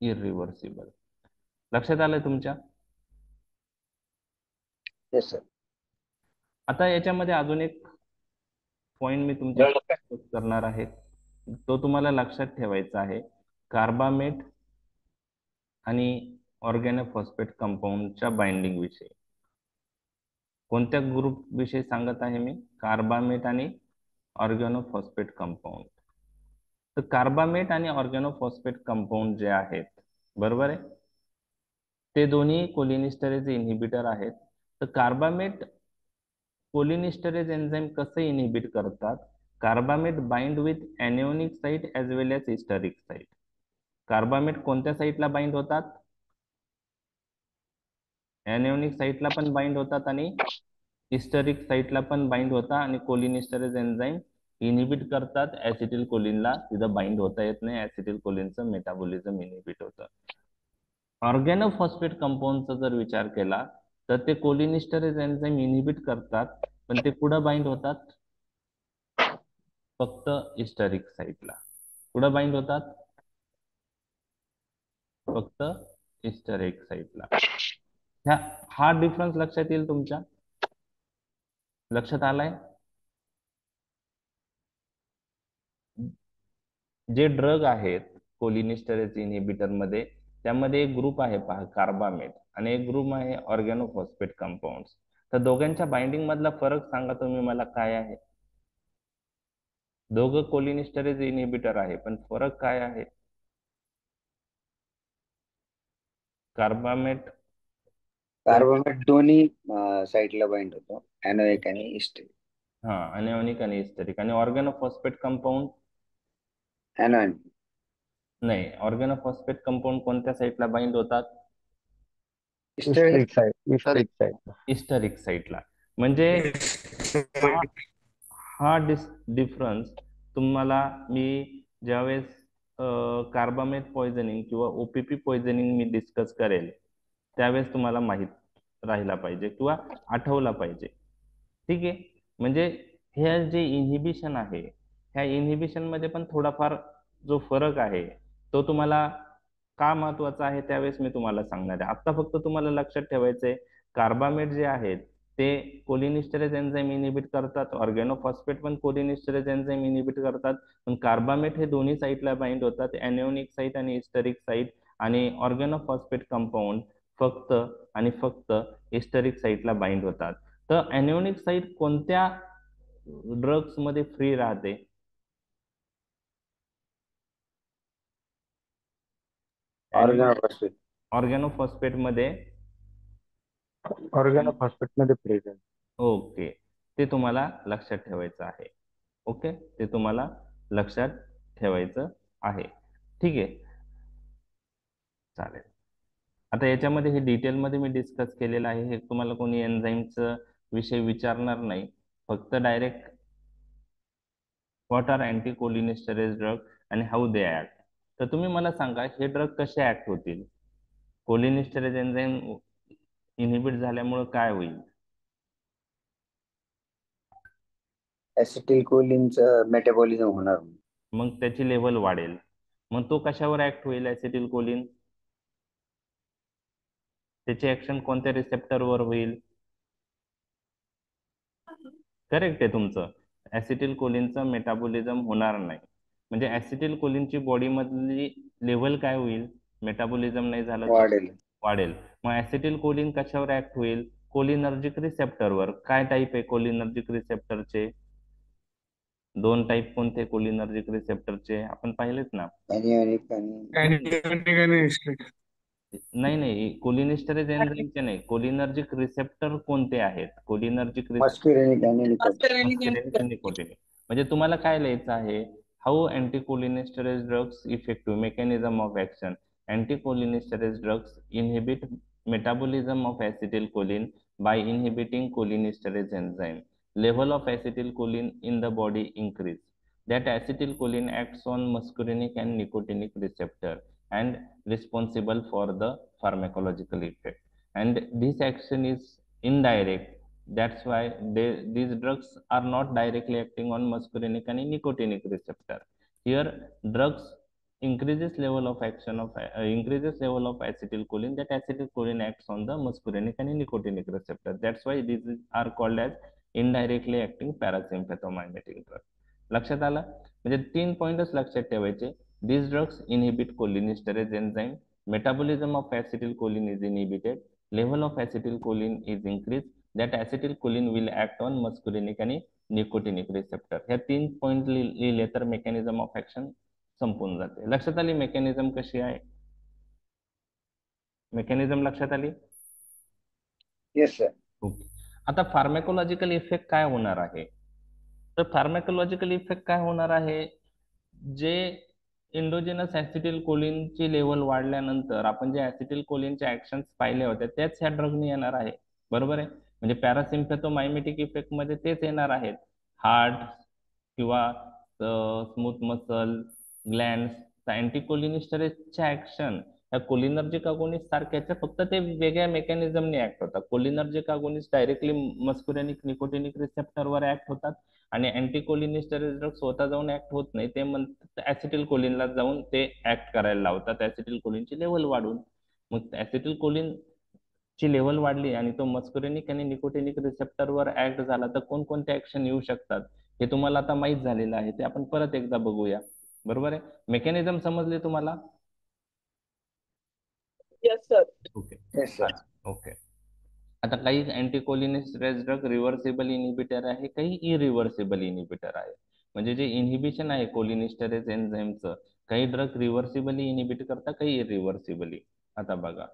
इरिव्हर्सिबल. लक्षात आलंय तुमच्या? Yes sir. आता याच्यामध्ये अजून एक पॉइंट मी तुमच्या डिस्कस करणार आहे, तो तुम्हाला लक्षात ठेवायचा आहे. कार्बामेट आणि ऑर्गॅनोफॉस्फेट कंपाऊंडच्या बाइंडिंग विषयी. कोणत्या ग्रुप विषयी सांगत आहे मी? कार्बामेट आणि ऑर्गॅनोफॉस्फेट कंपाऊंड. तर कार्बामेट आणि ऑर्गॅनोफॉस्फेट कंपाऊंड जे आहेत, बरोबर आहे, ते दोन्ही कोलिनिस्टरेज इनहिबिटर आहेत. तर कार्बामेट कोलिनिस्टरेज एन्झाईम कसं इनहिबिट करतात? Carbamate bind with anionic site as well as esteratic site. Carbamate कोणत्या साइटला बाइंड होतात? ऍनिओनिक साइटला पण बाइंड होतात आणि हिस्टरिक साइटला पण बाइंड होतात आणि कोलिनिस्टरेज एन्झाईम इनहिबिट करतात. ऍसिटिल कोलिनला तिथं बाइंड होता येत नाही, ऍसिटिल कोलिनचं मेटाबॉलिझम इनहिबिट होतं. ऑर्गॅनोफॉस्फेट कंपाऊंडचा जर विचार केला तर ते कोलिनिस्टरेज एन्झाईम इनहिबिट करतात, पण ते कुठं बाइंड होतात? फक्त हिस्टरिक साइटला. कुठं बाइंड होतात? फक्त हिस्टरिक साइटला. हा डिफरन्स लक्षात येईल तुमच्या? लक्षात आलाय? जे ड्रग आहेत कोलिनिस्टरेज इनहिबिटर मध्ये, त्यामध्ये एक ग्रुप आहे पहा कार्बामेट आणि एक ग्रुप आहे ऑर्गॅनोफॉस्फेट कंपाऊंड. तर दोघांच्या बाइंडिंग मधला फरक सांगा तुम्ही मला काय आहे? दोघं कोलिनिस्टरेज इनहिबिटर आहे, पण फरक काय आहे? कार्बामेट दोन्ही साईडला बाइंड होतो, ऍनोइक आणि हिस्टरिक. हा, अनिओनिक आणि हिस्टरिक. आणि ऑर्गॅनोफॉस्फेट कंपाऊंड ऍनोइक नाही. ऑर्गॅनोफॉस्फेट कंपाऊंड कोणत्या साइटला बाइंड होतात? Historic side. हिस्टरिक साइटला. म्हणजे हा हा डिफरन्स तुम्हाला मी ज्यावेळेस कार्बामेट पॉइझनिंग किंवा ओपीपी पॉइझनिंग मी डिस्कस करेल त्यावेळेस तुम्हाला माहित राहिला पाहिजे किंवा आठवला पाहिजे. ठीक आहे. म्हणजे हे जे इनहिबिशन आहे, ह्या इनहिबिशन मध्ये पण थोडाफार जो फरक आहे तो तुम्हाला का महत्वाचा आहे त्यावेळेस मी तुम्हाला सांगणार आहे. आता फक्त तुम्हाला लक्षात ठेवायचंय कार्बामेट जे आहेत ते कोलिनिस्टरेज एन्झाईम इनहिबिट करतात, ऑर्गॅनोफॉस्फेट पण कोलिनिस्टरेज एन्झाईम इनहिबिट करतात, पण कार्बामेट हे दोन्ही साइटला बाइंड होतात, ऍनिओनिक साइट आणि हिस्टरिक साइट. आणि ऑर्गॅनोफॉस्फेट कंपाऊंड फक्त आणि फक्त हिस्टरिक साइटला बाइंड होतात. तर ऍनिओनिक साइट कोणत्या ड्रग्स मध्ये फ्री राहते? ऑर्गॅनोफॉस्फेट मध्ये ऑर्गॅनोफॉस्फेट मध्ये प्रेझेंट. ओके, ते तुम्हाला लक्षात ठेवायचं आहे. ओके, ते तुम्हाला लक्षात ठेवायचं आहे. ठीक आहे, चालेल. आता याच्यामध्ये हे डिटेलमध्ये मी डिस्कस केलेलं आहे. हे तुम्हाला कोणी एन्झाईमचं विषय विचारणार नाही, फक्त डायरेक्ट व्हॉट आर अँटीकोलिनिस्टरेज ड्रग आणि हाऊ दे ऍक्ट. तर तुम्ही मला सांगा हे ड्रग कसे ऍक्ट होतील? कोलिनिस्टरेज एन्झाईम इनहिबिट झाल्यामुळे काय होईल? ऍसिटिल कोलिनचं मेटाबॉलिझम होणार. मग त्याची लेवल वाढेल. मग तो कशावर ऍक्ट होईल? ऍसिटिल कोलिन त्याची ऍक्शन कोणत्या रिसेप्टरवर होईल? करेक्ट आहे तुमचं. ऍसिटिल कोलिनचं मेटाबॉलिझम होणार नाही. म्हणजे ऍसिटिल कोलिनची बॉडी मधली लेवल काय होईल? मेटाबॉलिझम नाही झालं तर वाढेल. मग ऍसिटिल कोलिन कशावर ऍक्ट होईल? कोलिनर्जिक रिसेप्टरवर. काय टाईप आहे कोलिनर्जिक रिसेप्टरचे? दोन टाईप कोणते कोलिनर्जिक रिसेप्टरचे आपण पाहिलेत ना? ऍनिओनिक आणि आणि हिस्टरिक. नाही नाही, कोलिनिस्टरेज एन्झाईमचे नाही, कोलिनर्जिक रिसेप्टर कोणते आहेत? कोलिनर्जिक मस्क्युरेनिक आणि निकोटिनिक. म्हणजे तुम्हाला काय लिहायचं आहे? How anticholinesterase drugs effective mechanism of action. Anticholinesterase drugs inhibit metabolism of acetylcholine by inhibiting cholinesterase enzyme. Level of acetylcholine in the body increase. That acetylcholine acts on muscarinic and nicotinic receptor and responsible for the pharmacological effect. And this action is indirect. That's why these drugs are not directly acting on muscarinic and nicotinic receptor. Here, drugs increases level of action of increases level of acetylcholine. That acetylcholine acts on the muscarinic and nicotinic receptor. That's why these are called as indirectly acting parasympathomimetic drug. लक्षात आलं? म्हणजे 3 पॉइंटच लक्षात ठेवायचे. These drugs inhibit cholinesterase enzyme. Metabolism of acetylcholine is inhibited. Level of acetylcholine is increased. That acetylcholine will act on muscarinic आणि nicotinic receptor. ह्या 3 point लिहिले तर mechanism of action संपून जाते. लक्षात आली मेकॅनिझम कशी आहे? मेकॅनिझम लक्षात आली? Yes sir. ओके. आता फार्मॅकोलॉजिकल इफेक्ट काय होणार आहे? तर फार्मॅकोलॉजिकल इफेक्ट काय होणार आहे? जे इंडोजेनस ऍसिटिलकोलिनची लेवल वाढल्यानंतर आपण जे ऍसिटिलकोलिनचे ऍक्शन्स पाहिले होते त्याच ह्या ड्रगने येणार आहे. बरोबर आहे? म्हणजे पॅरासिम्पॅथोमायमेटिक इफेक्ट मध्ये तेच येणार आहेत. हार्ट किंवा स्मूथ मसल ग्लँड्स अँटीकोलिनिस्टरेजच्या ऍक्शन ह्या कोलिनर्जिक अगोनिस्ट सारख्याच्या फक्त ते वेगळ्या मेकॅनिझमने ऍक्ट होतात. Cholinergic agonist directly muscarinic nicotinic रिसेप्टरवर ऍक्ट होतात आणि अँटीकोलिनिस्टरेज ड्रग स्वतः जाऊन ऍक्ट होत नाही. ते म्हणतात ऍसिटिलकोलिनला जाऊन ते ऍक्ट करायला लावतात ऍसिटिलकोलिनची लेवल वाढून. मग ऍसिटिलकोलिन ची लेवल वाढली आणि तो मस्कुरेनिक आणि निकोटिनिक रिसेप्टरवर ऍक्ट झाला तर कोणकोणते ऍक्शन येऊ शकतात हे तुम्हाला आता माहित झालेलं आहे. ते आपण परत एकदा बघूया. बरोबर आहे? मेकॅनिझम समजले तुम्हाला? Yes sir. Okay. Yes sir. Okay. आता काही अँटीकोलिनिस्टरेज ड्रग रिव्हर्सिबल इनिबिटर आहे, काही इरिव्हर्सिबल इनिबिटर आहे. म्हणजे जे इनिबिशन आहे कोलिनिस्टरेज एन्झाईमचं, काही ड्रग रिव्हर्सिबली इनिबिट करतात, काही इरिव्हर्सिबली. आता बघा,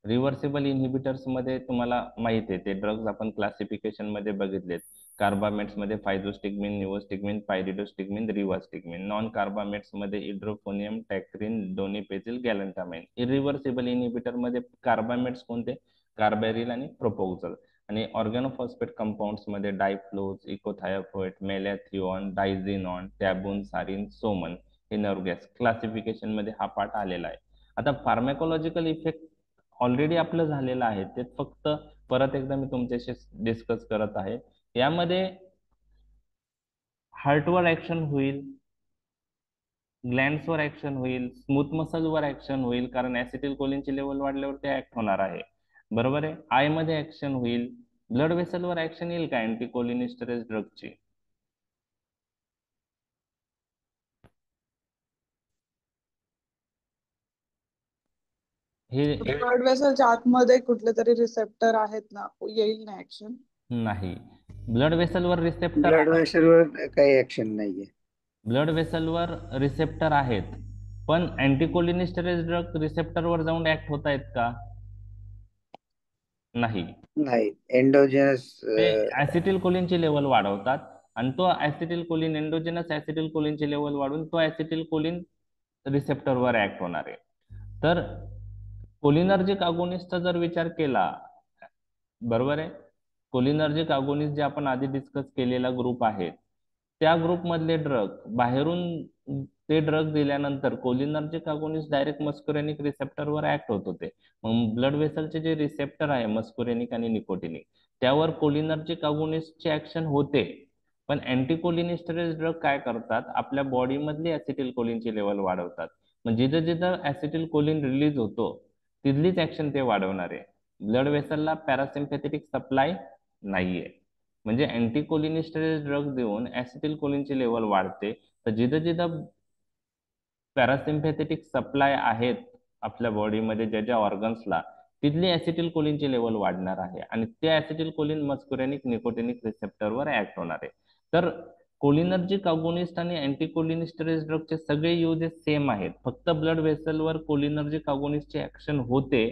रिव्हर्सिबल इनिबिटर्स मध्ये तुम्हाला माहित आहे ते ड्रग्ज आपण क्लासिफिकेशन मध्ये बघितलेत. कार्बामेट्स मध्ये फायझोस्टिग्मिन, निओस्टिग्मिन, पायरिडोस्टिग्मिन, रिवास्टिग्मिन. नॉन कार्बामेट्स मध्ये इड्रोफोनियम, टॅक्रिन, डोनिपेजिल, गॅलंटामाइन. इरिव्हर्सिबल इनिबिटर मध्ये कार्बामेट्स कोणते? कार्बेरिल आणि प्रोपोझल. आणि ऑर्गॅनोफॉस्फेट कंपाऊंड्स मध्ये डायफ्लोज, इकोथायोफोएट, मेलॅथिओन, डायझिनॉन, टॅबून, सारिन, सोमन हे नर्व गॅस क्लासिफिकेशन मध्ये हा पार्ट आलेला आहे. आता फार्मॅकोलॉजिकल इफेक्ट ऑलरेडी आपलं झालेलं आहे, ते फक्त परत एकदा मी तुमच्याशी डिस्कस करत आहे. यामध्ये हार्टवर ऍक्शन होईल, ग्लँड्सवर ऍक्शन होईल, स्मूथ मसलवर ऍक्शन होईल, कारण ऍसिटिलकोलिनची लेवल वाढल्यावर ते ऍक्ट होणार आहे. बरोबर आहे? आय मध्ये ऍक्शन होईल. ब्लड वेसलवर ऍक्शन येईल का अँटीकोलिनिस्टरेज ड्रगची? हे ब्लड वेसलच्या आतमध्ये कुठले तरी रिसेप्टर आहेत ना, येईल ना ऍक्शन? नाही. ब्लड वेसलवर रिसेप्टर ब्लड वेसलवर काही ऍक्शन नाहीये. ब्लड वेसलवर रिसेप्टर आहेत, पण अँटीकोलिनिस्टरेज ड्रग रिसेप्टरवर जाऊन ऍक्ट होत आहेत का? नाही. नाही. एंडोजेनस ते ऍसिटिलकोलिनची लेवल वाढवतात आणि तो ऍसिटिलकोलिन एंडोजेनस ऍसिटिलकोलिनची लेवल वाढून तो ऍसिटिलकोलिन रिसेप्टरवर ऍक्ट होणार आहे. तर कोलिनर्जिक अगोनिस्टचा जर विचार केला, बरोबर आहे, कोलिनर्जिक अगोनिस्ट जे आपण आधी डिस्कस केलेला ग्रुप आहे त्या ग्रुप मधले ड्रग बाहेरून ते ड्रग दिल्यानंतर cholinergic agonist direct muscarinic रिसेप्टरवर act होत होते. मग ब्लड वेसलचे जे रिसेप्टर आहे मस्कुरेनिक आणि निकोटिनिक त्यावर कोलिनर्जिक अगोनिस्टची ऍक्शन होते. पण अँटीकोलिनिस्टरेज ड्रग काय करतात? आपल्या बॉडी मधली ऍसिटिलकोलिनची लेवल वाढवतात. मग जिथं जिथं ऍसिटिलकोलिन रिलीज होतो तिथलीच ऍक्शन ते वाढवणार आहे. ब्लड वेसलला पॅरासिम्पॅथेटिक सप्लाय नाहीये. म्हणजे अँटीकोलिनिस्टरेज ड्रग देऊन ऍसिटिलकोलिनची लेवल वाढते. तर जिथं जिथं पॅरासिम्पॅथेटिक सप्लाय आहेत आपल्या बॉडीमध्ये ज्या ज्या ऑर्गन्सला, तिथली ऍसिटिलकोलिनची लेवल वाढणार आहे आणि ते ऍसिटिलकोलिन मस्कुरेनिक निकोटिनिक रिसेप्टरवर ऍक्ट होणार आहे. तर कोलिनर्जिक अगोनिस्ट आणि अँटीकोलिनिस्टरेज ड्रगचे सगळे युजेस सेम आहेत. फक्त ब्लड वेसलवर कोलिनर्जिक अगोनिस्टची ऍक्शन होते,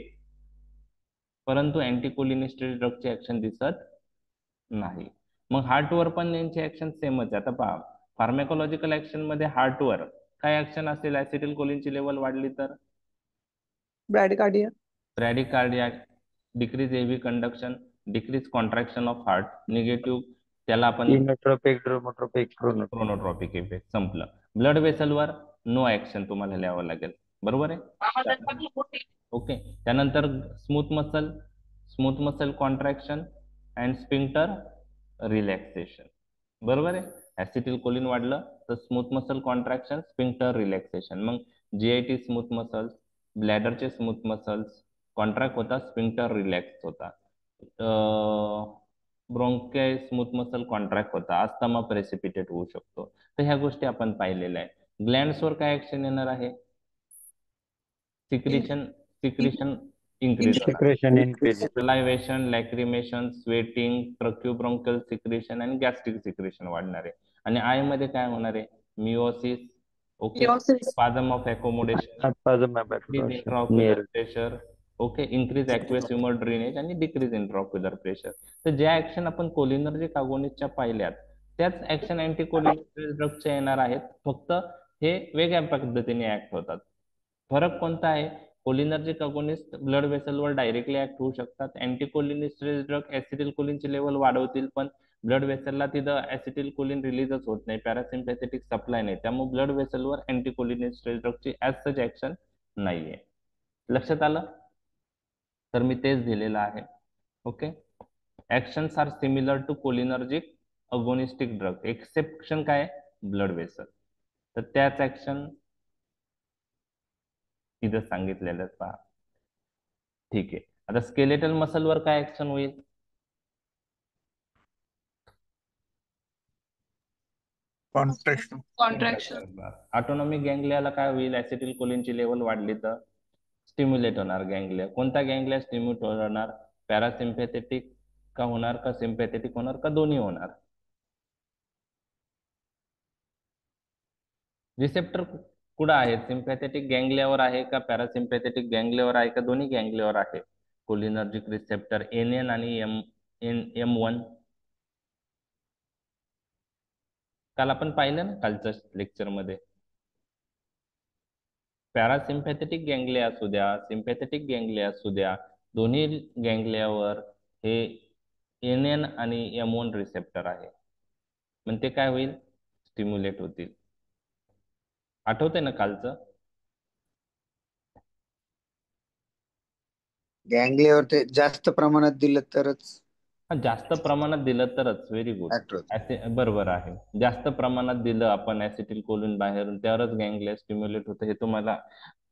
परंतु अँटीकोलिनिस्टरेज ड्रगची ऍक्शन दिसत नाही. मग हार्टवर पण यांची ऍक्शन सेमच आहे. आता पहा, फार्मॅकोलॉजिकल ऍक्शन मध्ये हार्टवर काय ऍक्शन असेल ऍसिटिलकोलिनची लेवल वाढली तर? Bradycardia. Bradycardia, decrease AV conduction, decrease contraction of heart, negative, त्याला आपण inotropic, dromotropic, chronotropic. Chronotropic effect. संपलं. ब्लड वेसलवर नो ऍक्शन तुम्हाला लिहावं लागेल, बरोबर आहे. ओके. त्यानंतर smooth muscle contraction and sphincter relaxation, बरोबर आहे. ऍसिटिल कोलिन वाढलं तर smooth muscle contraction, sphincter relaxation. मग जीआयटी स्मूथ मसल्स, ब्लॅडरचे स्मूथ मसल्स कॉन्ट्रॅक्ट होतात, स्पिंक्टर रिलॅक्स होतात. ब्रोंकाय स्मूथ मसल कॉन्ट्रॅक्ट होता, अस्थमा प्रेसिपिटेट होऊ शकतो. तर ह्या गोष्टी आपण पाहिलेल्या आहे. ग्लँड्सवर काय ऍक्शन येणार आहे? सिक्रिशन इंक्रीज होणार, Secretion increase. Salivation, lacrimation, sweating, tracheobronchial secretion आणि गॅस्ट्रिक सिक्रेशन वाढणार आहे. आणि आय मध्ये काय होणार आहे? Miosis, okay, Meiosis. Spasm of accommodation, decrease intraocular pressure, okay, increase aqueous humour drainage आणि डिक्रीज इंट्राओक्युलर प्रेशर. तर ज्या ऍक्शन आपण कोलिनर्जिक अगोनिस्टच्या पाहिल्यात त्याच ऍक्शन अँटीकोलिनर्जिक ड्रगच्या येणार आहेत, फक्त हे वेगळ्या पद्धतीने ऍक्ट होतात. फरक कोणता आहे? कोलिनर्जिक अगोनिस्ट ब्लड वेसलवर डायरेक्टली ऍक्ट होऊ शकतात. अँटीकोलिनिस्टरेज ड्रग ऍसिटिल कोलिनचे लेवल वाढवतील, पण ब्लड वेसलला तिथं ऍसिटिल कोलिन रिलीजच होत नाही, पॅरासिम्पॅथेटिक सप्लाय नाही, त्यामुळे ब्लड वेसलवर अँटीकोलिनिस्टरेज ड्रगची ऍज सच ऍक्शन नाहीये. लक्षात आलं? तर मी तेच दिलेलं आहे. Okay. Actions are similar to cholinergic agonistic drug, exception काय? Blood vessel. तर त्याच ऍक्शन इथं सांगितलेलं पहा. ठीक आहे. आता स्केलेटल मसलवर काय ऍक्शन होईल? कॉन्ट्रॅक्शन. ऑटोनॉमिक गँग्लियाला काय होईल? ऍसिटिल कोलिनची लेवल वाढली तर स्टिम्युलेट होणार गँग्लिया. कोणता गँग्लिया स्टिम्युलेट होणार? पॅरासिम्पॅथेटिक का होणार, का सिम्पॅथेटिक होणार, का दोन्ही होणार? रिसेप्टर कुठं आहे? सिम्पॅथेटिक गँग्लियावर आहे का पॅरासिम्पॅथेटिक गँग्लियावर आहे का दोन्ही गँग्लियावर आहे? कोलिनर्जिक रिसेप्टर एन आणि M1. काल आपण पाहिलं ना कालच्या लेक्चर मध्ये, पॅरासिम्पॅथेटिक गँग्लिया असू द्या, सिम्पॅथेटिक गँग्लिया असू द्या, दोन्ही गँग्लियावर हे NN आणि M1 रिसेप्टर आहे. मग ते काय होईल? स्टिम्युलेट होतील. आठवतंय ना कालचं? गँग्लियावर ते जास्त प्रमाणात दिलं तरच जास्त प्रमाणात दिलं तरच. Very good. ऍक्ट होत. बरोबर आहे. जास्त प्रमाणात दिलं आपण ऍसिटिल कोलिन बाहेरून, त्यावरच गँग्लिया स्टिम्युलेट होतं, हे तुम्हाला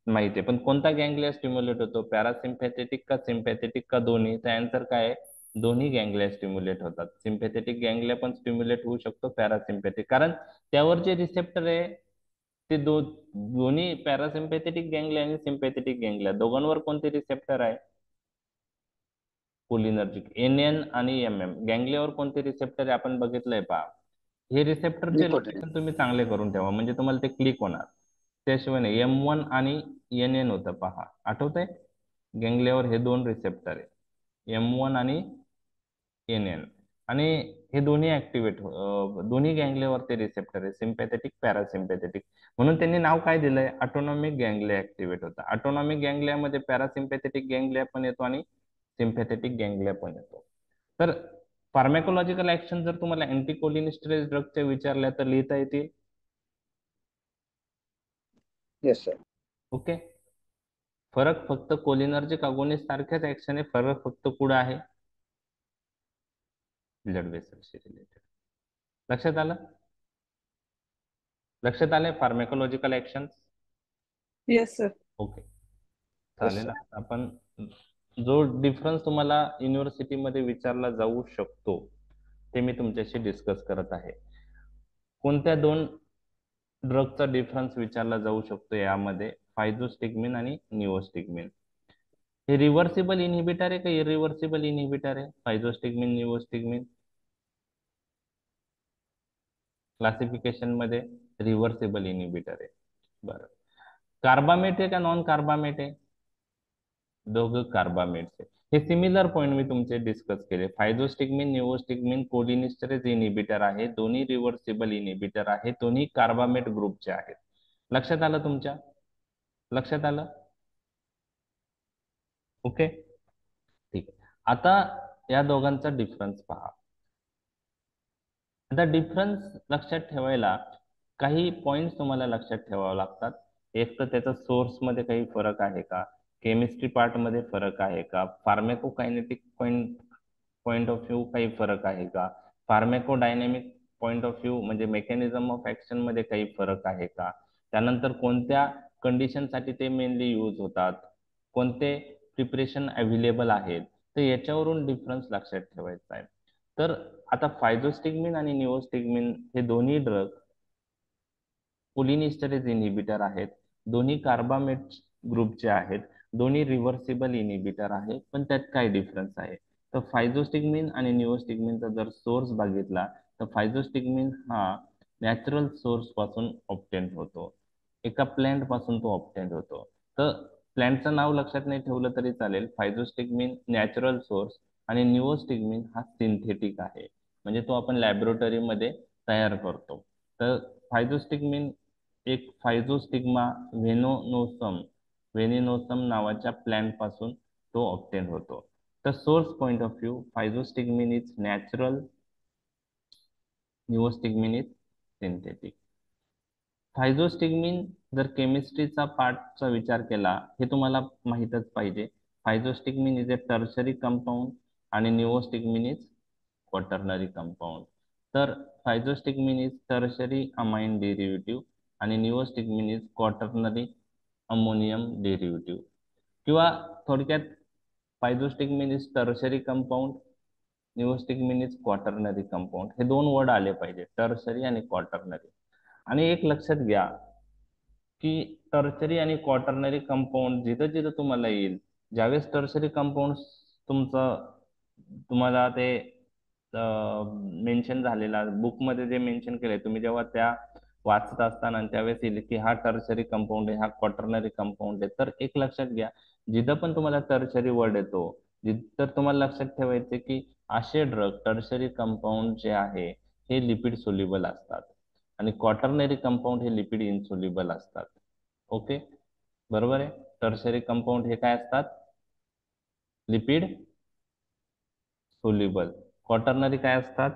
माहिती आहे. पण कोणता गँग्लिया स्टिम्युलेट होतो? पॅरासिम्पॅथेटिक का सिम्पॅथेटिक का दोन्ही? तर आन्सर काय आहे? दोन्ही गँग्लिया स्टिम्युलेट होतात. सिम्पॅथेटिक गँग्लिया पण स्टिम्युलेट होऊ शकतो पॅरासिम्पॅथिक, कारण त्यावर जे रिसेप्टर आहे ते दोन्ही पॅरासिम्पॅथेटिक गँग्लिया आणि सिम्पॅथेटिक गँग्लिया दोघांवर कोणते रिसेप्टर आहे? कोलिनर्जिक NN आणि MM. गँग्लियावर कोणते रिसेप्टर आहे आपण बघितलंय पहा. हे रिसेप्टरचे लोकेशन तुम्ही चांगले करून ठेवा, म्हणजे तुम्हाला ते क्लिक होणार. त्याशिवाय नाही. M1 आणि NN होतं पहा, आठवतंय? गँग्लियावर हे दोन रिसेप्टर आहे, M1 आणि NN, आणि हे दोन्ही ऍक्टिव्हेट दोन्ही गँग्लियावर ते रिसेप्टर आहे, सिम्पॅथेटिक पॅरासिम्पॅथेटिक. म्हणून त्यांनी नाव काय दिलंय? ऑटोनॉमिक गँग्लिया ऍक्टिव्हेट होता. ऑटोनॉमिक गँग्लियामध्ये पॅरासिम्पॅथेटिक गँग्लिया पण येतो आणि सिम्पॅथेटिक गँग्लिया पण येतो. तर फार्मॅकोलॉजिकल ऍक्शन जर तुम्हाला अँटीकोलिनिस्टरेज ड्रगच्या विचारल्या तर लिहिता येतील. Yes sir. ओके. फरक फक्त कोलिनर्जिक अगोनिस्ट सारख्याच ऍक्शन आहे, फरक फक्त कुठं आहे? ब्लड वेसलशी रिलेटेड. लक्षात आलं? लक्षात आले pharmacological action? Yes sir. Okay, चालेल. आपण जो डिफरन्स तुम्हाला युनिव्हर्सिटीमध्ये विचारला जाऊ शकतो ते मी तुमच्याशी डिस्कस करत आहे. कोणत्या दोन ड्रगचा डिफरन्स विचारला जाऊ शकतो यामध्ये? फायझोस्टिग्मिन आणि निओस्टिग्मिन. हे रिव्हर्सिबल इनहिबिटर आहे का इरिव्हर्सिबल इनहिबिटर आहे? फायझोस्टिग्मिन, निओस्टिग्मिन क्लासिफिकेशन मध्ये रिव्हर्सिबल इनहिबिटर आहे. बरं, कार्बामेट आहे का नॉन कार्बामेट आहे? दोघं कार्बामेट्स आहे. हे सिमिलर पॉइंट मी तुमचे डिस्कस केले. फायझोस्टिग्मिन, निओस्टिग्मिन कोलिनिस्टरेज इनहिबिटर आहे, दोन्ही रिव्हर्सिबल इनहिबिटर आहे, दोन्ही कार्बामेट ग्रुपचे आहेत. लक्षात आलं तुमच्या? लक्षात आलं? ओके, ठीक आहे. आता या दोघांचा डिफरन्स पहा. आता डिफरन्स लक्षात ठेवायला काही पॉइंट्स तुम्हाला लक्षात ठेवावे लागतात. एक तर त्याचा सोर्स मध्ये काही फरक आहे का, केमिस्ट्री पार्ट मध्ये फरक आहे का, फार्मेकोकायनेटिक पॉइंट ऑफ व्ह्यू काही फरक आहे का, फार्मेकोडायनेमिक पॉइंट ऑफ व्ह्यू म्हणजे मेकॅनिझम ऑफ ऍक्शन मध्ये काही फरक आहे का, त्यानंतर कोणत्या कंडिशन साठी ते मेनली यूज होतात, कोणते प्रिपरेशन अवेलेबल आहेत, तर याच्यावरून डिफरन्स लक्षात ठेवायचा आहे. तर आता फायझोस्टिग्मिन आणि निओस्टिग्मिन हे दोन्ही ड्रग कोलिनिस्टरेज इनिबिटर आहेत, दोन्ही कार्बामेट ग्रुपचे आहेत, दोन्ही रिव्हर्सिबल इनिबिटर आहे. पण त्यात काय डिफरन्स आहे, तर फायझोस्टिग्मिन आणि निओस्टिग्मिनचा जर सोर्स बघितला तर फायझोस्टिग्मिन हा नॅचरल सोर्स पासून ऑब्टेन होतो, एका प्लांट पासून तो ऑब्टेन होतो. तर प्लांटचं नाव लक्षात नाही ठेवलं तरी चालेल. फायझोस्टिग्मिन नॅचरल सोर्स आणि निओस्टिग्मिन हा सिंथेटिक आहे, म्हणजे तो आपण लॅबोरेटरी मध्ये तयार करतो. तर फायझोस्टिग्मिन एक फायझोस्टिग्मा व्हेनिनोसम नावाच्या प्लांट पासून तो ऑब्टेन होतो. तर source point of view physostigmine is natural, neostigmine is synthetic. Physostigmine जर केमिस्ट्रीचा पार्टचा विचार केला, हे तुम्हाला माहीतच पाहिजे. Physostigmine is a tertiary compound आणि निओस्टिग्मिन इज क्वाटर्नरी कंपाऊंड. तर physostigmine is tertiary amine derivative आणि neostigmine is quaternary ammonium derivative. किंवा थोडक्यात physostigmine is tertiary compound, neostigmine is quaternary compound. हे दोन वर्ड आले पाहिजे, टर्शरी आणि क्वाटर्नरी. आणि एक लक्षात घ्या की टर्शरी आणि क्वाटर्नरी कंपाऊंड जिथं जिथं तुम्हाला येईल, ज्यावेळेस टर्शरी कंपाऊंड तुमचं तुम्हाला ते मेन्शन झालेला बुकमध्ये जे मेन्शन केलंय, तुम्ही जेव्हा त्या वाचत असताना त्यावेळेस येईल की हा टर्शरी कंपाऊंड आहे, हा क्वाटर्नरी कंपाऊंड आहे. तर एक लक्षात घ्या, जिथं पण तुम्हाला टर्शरी वर्ड येतो तर तुम्हाला लक्षात ठेवायचे की असे ड्रग टर्शरी कंपाऊंड जे आहे हे लिपिड सोल्युबल असतात आणि क्वाटर्नरी कंपाऊंड हे लिपिड इनसोल्युबल असतात. ओके, बरोबर आहे. टर्शरी कंपाऊंड हे काय असतात, लिपिड सोल्युबल. क्वाटर्नरी काय असतात,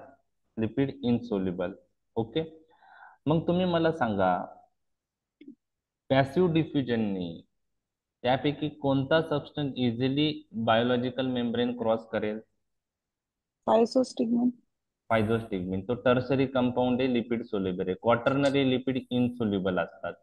लिपिड इनसोल्युबल. ओके, मग तुम्ही मला सांगा पॅसिव्ह डिफ्युजननी त्यापैकी कोणता substance easily biological membrane cross करेल? फायझोस्टिग्मिन. फायझोस्टिग्मिन. तो टर्शरी कंपाऊंड आहे, लिपिड सोल्युबल आहे. क्वाटर्नरी लिपिड इनसोल्युबल असतात,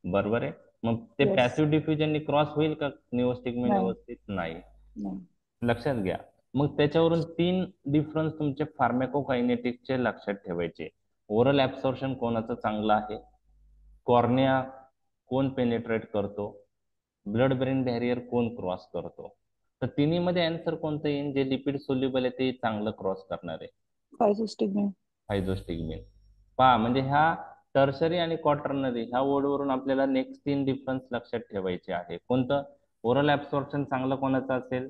बरोबर आहे. मग ते येस. पॅसिव्ह डिफ्युजननी क्रॉस होईल का निओस्टिग्मिन नाही. व्यवस्थित? नाही. नाही. लक्षात घ्या. मग त्याच्यावरून तीन डिफरन्स तुमचे फार्मेकोकायनेटिक्सचे लक्षात ठेवायचे. ओरल ऍब्सॉर्प्शन कोणाचं चांगलं आहे, कॉर्निया कोण पेनिट्रेट करतो, ब्लड ब्रेन बॅरियर कोण क्रॉस करतो. तर तिन्ही मध्ये आन्सर कोणतं येईल, जे लिपिड सोल्युबल आहे ते चांगलं क्रॉस करणार आहे? फायझोस्टिग्मिन. फायझोस्टिग्मिन. पहा, म्हणजे ह्या टर्शरी आणि क्वाटर्नरी ह्या वर्डवरून आपल्याला नेक्स्ट तीन डिफरन्स लक्षात ठेवायचे आहे. कोणतं? ओरल ऍब्सॉर्प्शन चांगलं कोणाचं असेल?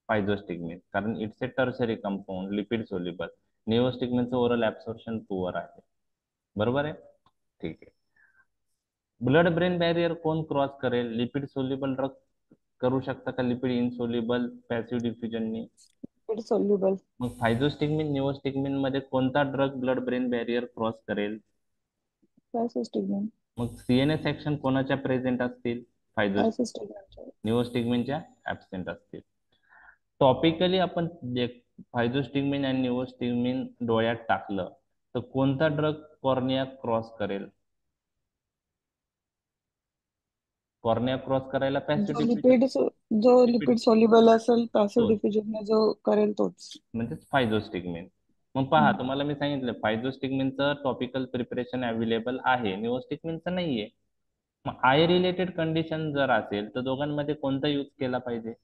फायझोस्टिग्मिन, कारण it's a tertiary compound, lipid soluble. निओस्टिग्मिनचं ओरल ऍब्सॉर्प्शन पुअर आहे, बरोबर आहे. ठीक आहे. ब्लड ब्रेन बॅरियर कोण क्रॉस करेल? लिपिड सोल्युबल ड्रग करू शकता का लिपिड इनसोल्युबल पॅसिव्ह डिफ्युजननी? Lipid soluble. मग फायझोस्टिग्मिन निओस्टिग्मिन मध्ये कोणता drug blood brain barrier cross करेल? फायझोस्टिग्मिन. मग सीएनएस ऍक्शन कोणाच्या प्रेझेंट असतील? फायझोस्टिग्मिन. निओस्टिग्मिनच्या ऍबसेंट असतील. टॉपिकली आपण फायझोस्टिग्मिन आणि निओस्टिग्मिन डोळ्यात टाकलं तर कोणता ड्रग कॉर्निया क्रॉस करेल? कॉर्निया क्रॉस करायला पॅसिव्ह जो लिपिड लिपिड सोल्युबल असेल पॅसिव्ह तोच डिफ्युजन जो करेल तोच. म्हणजेच फायझोस्टिग्मिन. मग पहा, तुम्हाला मी सांगितलं फायझोस्टिग्मिनचं टॉपिकल प्रिपरेशन अवेलेबल आहे, निओस्टिग्मिनचं नाहीये. मग आय रिलेटेड कंडिशन जर असेल तर दोघांमध्ये कोणता यूज केला पाहिजे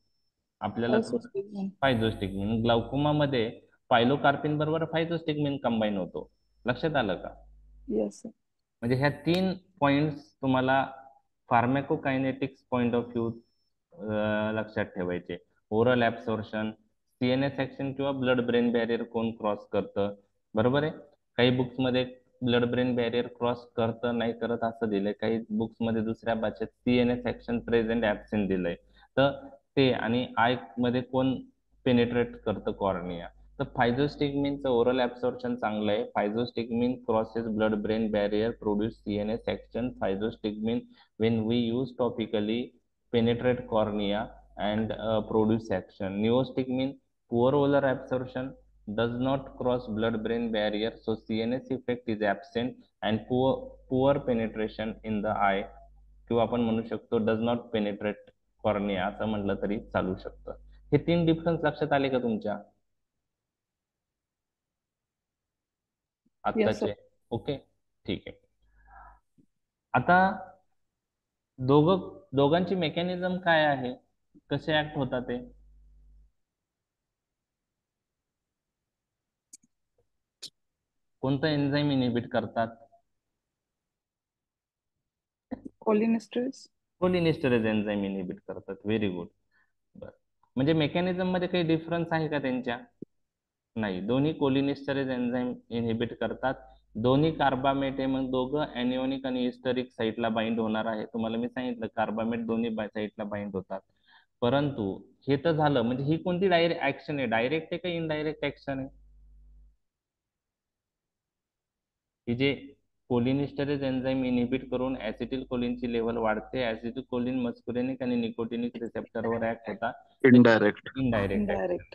आपल्याला? फायझोस्टिग्मिन. फायझोस्टिग्मिन. ग्लाउकोमा मध्ये पायलोकार्पिन बरोबर फायझोस्टिग्मिन कंबाईन होतो. लक्षात आलं का? येस. म्हणजे ह्या तीन पॉइंट्स तुम्हाला फार्मॅकोकायनेटिक्स पॉइंट ऑफ व्ह्यू लक्षात ठेवायचे. ओरल ऍब्सॉर्प्शन, सीएनएस ऍक्शन किंवा ब्लड ब्रेन बॅरियर कोण क्रॉस करतं, बरोबर आहे. काही बुक्स मध्ये ब्लड ब्रेन बॅरियर क्रॉस करतं नाही करत असं दिलंय, काही बुक्स मध्ये दुसऱ्या भाषेत सीएनएस ऍक्शन प्रेझेंट ऍबसेंट दिलंय. तर ते आणि आय मध्ये कोण पेनिट्रेट करतं कॉर्निया. तर फायझोस्टिग्मिनचं ओरल ऍब्सॉर्प्शन चांगलं आहे. Physostigmine crosses blood brain barrier produce CNS action. Physostigmine when we use topically penetrate cornea and produce action. Neostigmine poor oral absorption, does not cross blood brain barrier, so CNS effect is absent and poor penetration in the eye, किंवा आपण म्हणू शकतो does not penetrate cornea असं म्हटलं तरी चालू शकतं. हे 3 डिफरन्स लक्षात आले का तुमच्या Yes, sir. आत्ताचे? ओके, ठीक आहे. आता दोघांची मेकॅनिझम काय आहे, कसे ऍक्ट होतात ते? कोणतं एन्झाईम इनिबिट करतात? Cholinesterase. कोलिनेस्टरेज एन्झाईम इनिबिट करतात. Very good. बर, म्हणजे मेकॅनिझम मध्ये काही डिफरन्स आहे का त्यांच्या? नाही, दोन्ही कोलिनेस्टरेज एन्झाईम इनिबिट करतात. दोन्ही कार्बामेट आहे, मग दोघं ऍनिओनिक आणि हिस्टरिक साईटला बाइंड होणार आहे. तुम्हाला मी सांगितलं कार्बामेट दोन्ही साईटला बाइंड होतात. परंतु हे तर झालं, म्हणजे ही कोणती डायरेक्ट ऍक्शन आहे, डायरेक्ट आहे का इनडायरेक्ट ऍक्शन आहे? की जे कोलिनेस्टरेज एन्झाईम इनिबिट करून ऍसिटिल कोलिनची लेवल वाढते, ऍसिटिल कोलिन मस्कुरेनिक आणि निकोटिनिक रिसेप्टरवर ऍक्ट होतात. इनडायरेक्ट. Indirect action. Indirect.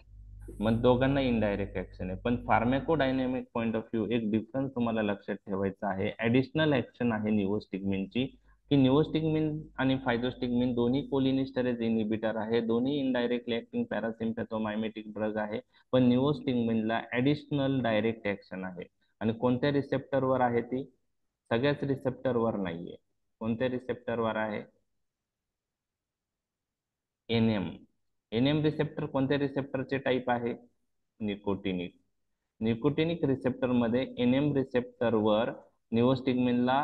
मग दोघांना इनडायरेक्ट ऍक्शन आहे. पण फार्मॅकोडायनॅमिक पॉईंट ऑफ व्ह्यू एक डिफरन्स तुम्हाला लक्षात ठेवायचा आहे. ऍडिशनल ऍक्शन आहे निओस्टिग्मिनची, की निओस्टिग्मिन आणि फायझोस्टिग्मिन दोन्ही कोलिनेस्टरेज इनिबिटर आहे, दोन्ही इनडायरेक्टली ऍक्टिंग पॅरासिम्पॅथोमायमेटिक ड्रग आहे. पण निओस्टिग्मिनला ऍडिशनल डायरेक्ट ऍक्शन आहे. आणि कोणत्या रिसेप्टरवर आहे ती? सगळ्याच रिसेप्टरवर नाहीये. कोणत्या रिसेप्टरवर आहे? एनएम. एनएम रिसेप्टर कोणत्या रिसेप्टरचे टाईप आहे? निकोटिनिक. निकोटिनिक रिसेप्टर मध्ये एनएम रिसेप्टरवर निओस्टिग्मिनला